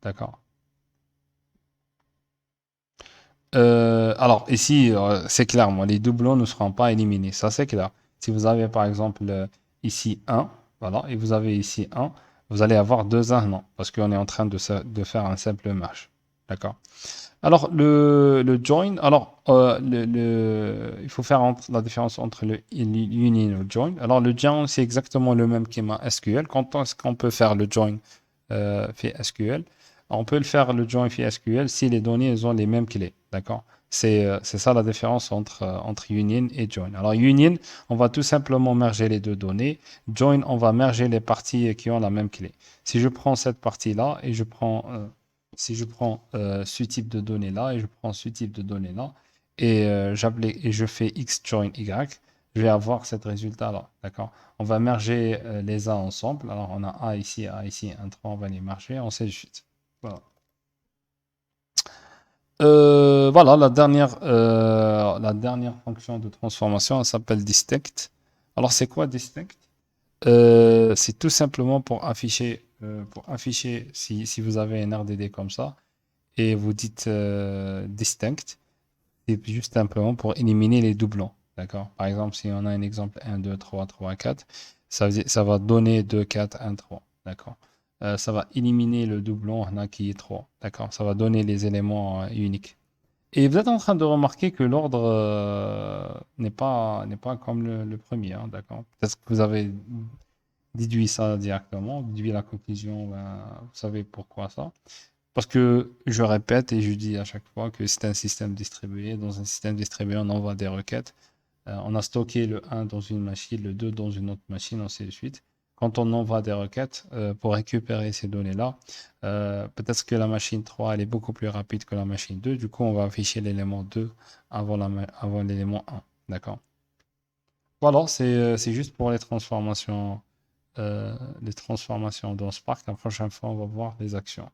Speaker 1: d'accord? Alors ici, c'est clair, moi, les doublons ne seront pas éliminés. Ça, c'est clair. Si vous avez par exemple ici 1, voilà, et vous avez ici 1, vous allez avoir deux 1 non, parce qu'on est en train de faire un simple merge. D'accord? Alors, le join, alors, il faut faire la différence entre le union et le join. Alors, le join, c'est exactement le même qu'un SQL. Quand est-ce qu'on peut faire le join fait SQL? On peut le faire le join fait SQL si les données elles ont les mêmes clés. D'accord? C'est ça la différence entre union et join. Alors, union, on va tout simplement merger les deux données. Join, on va merger les parties qui ont la même clé. Si je prends cette partie-là et je prends si je prends ce type de données là et je prends ce type de données là et, et je fais x join y, je vais avoir cet résultat là. D'accord? On va merger les A ensemble. Alors on a A ici, un 3, on va les merger, ainsi de suite. Voilà. Voilà, la dernière fonction de transformation, elle s'appelle distinct. Alors c'est quoi distinct? C'est tout simplement pour afficher si vous avez un RDD comme ça et vous dites distinct, c'est juste simplement pour éliminer les doublons. D'accord? Par exemple, si on a un exemple 1, 2, 3, 3, 4, ça va donner 2, 4, 1, 3. D'accord? Ça va éliminer le doublon on a qui est 3. D'accord? Ça va donner les éléments uniques. Et vous êtes en train de remarquer que l'ordre n'est pas comme le premier. Hein, d'accord? Peut-être que vous avez déduit ça directement, déduit la conclusion, ben, vous savez pourquoi ça. Parce que je répète et je dis à chaque fois que c'est un système distribué. Dans un système distribué, on envoie des requêtes. On a stocké le 1 dans une machine, le 2 dans une autre machine, ainsi de suite. Quand on envoie des requêtes pour récupérer ces données-là, peut-être que la machine 3 elle est beaucoup plus rapide que la machine 2. Du coup, on va afficher l'élément 2 avant l'élément 1. D'accord? Voilà, c'est juste pour les transformations dans Spark. La prochaine fois, on va voir les actions.